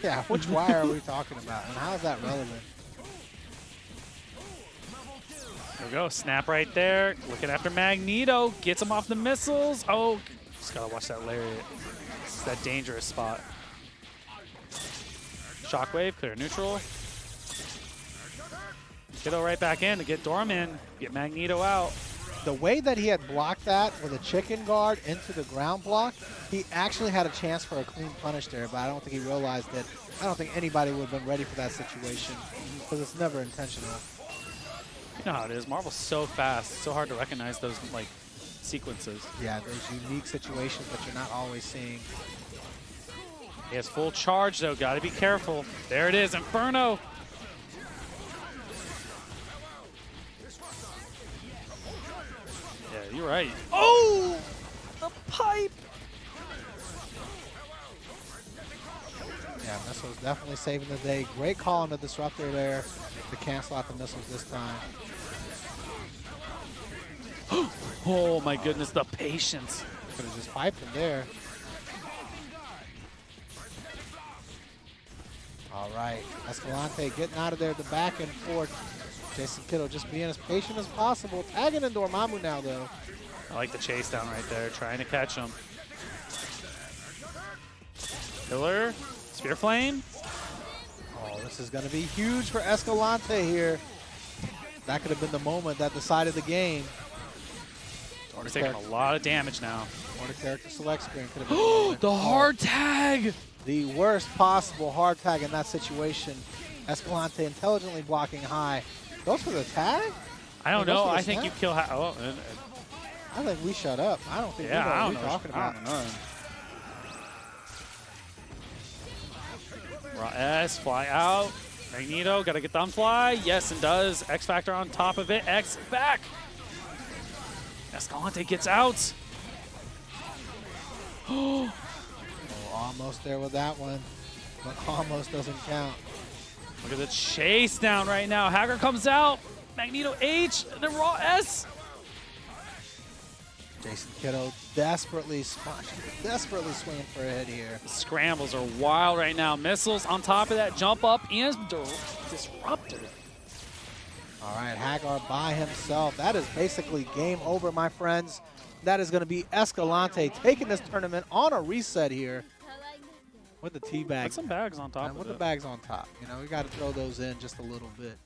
Yeah, which wire are we talking about, and how is that relevant? There we go, snap right there. Looking after Magneto, gets him off the missiles. Oh, just gotta watch that lariat. It's that dangerous spot. Shockwave, clear neutral. Kiddo right back in to get Dormammu, get Magneto out. The way that he had blocked that with a chicken guard into the ground block, he actually had a chance for a clean punish there, but I don't think he realized that. I don't think anybody would have been ready for that situation because it's never intentional. You know how it is. Marvel's so fast. It's so hard to recognize those like sequences. Yeah, there's unique situations that you're not always seeing. He has full charge though. Got to be careful. There it is, Inferno. Yeah, you're right. Oh! The pipe! Yeah, missiles definitely saving the day. Great call on the disruptor there to cancel out the missiles this time. Oh my goodness, the patience. Could have just piped him there. All right, Escalante getting out of there to back and forth. Jasonkido just being as patient as possible. Tagging in Dormammu now, though. I like the chase down right there, trying to catch him. Killer, Spear Flame. Oh, this is going to be huge for Escalante here. That could have been the moment that decided the game. We're taking a lot of damage now. Or the character select screen could have been the moment. The hard tag! The worst possible hard tag in that situation. Escalante intelligently blocking high. Goes for the tag? I don't know. I think snap? you kill. Oh, I think we shut up. I don't think we know yeah, I what don't we're know. talking about. I don't know. Raw S, fly out. Magneto, gotta get the unfly. Yes, and does. X Factor on top of it. X back. Escalante gets out. Oh, almost there with that one, but almost doesn't count. Look at the chase down right now. Haggar comes out. Magneto H, and then Raw S. Jasonkido desperately swinging for a hit here. The scrambles are wild right now. Missiles on top of that, jump up and disruptor. All right, Haggar by himself. That is basically game over, my friends. That is going to be Escalante taking this tournament on a reset here with the teabag. Put some bags on top And of with it. the bags on top. You know, we got to throw those in just a little bit.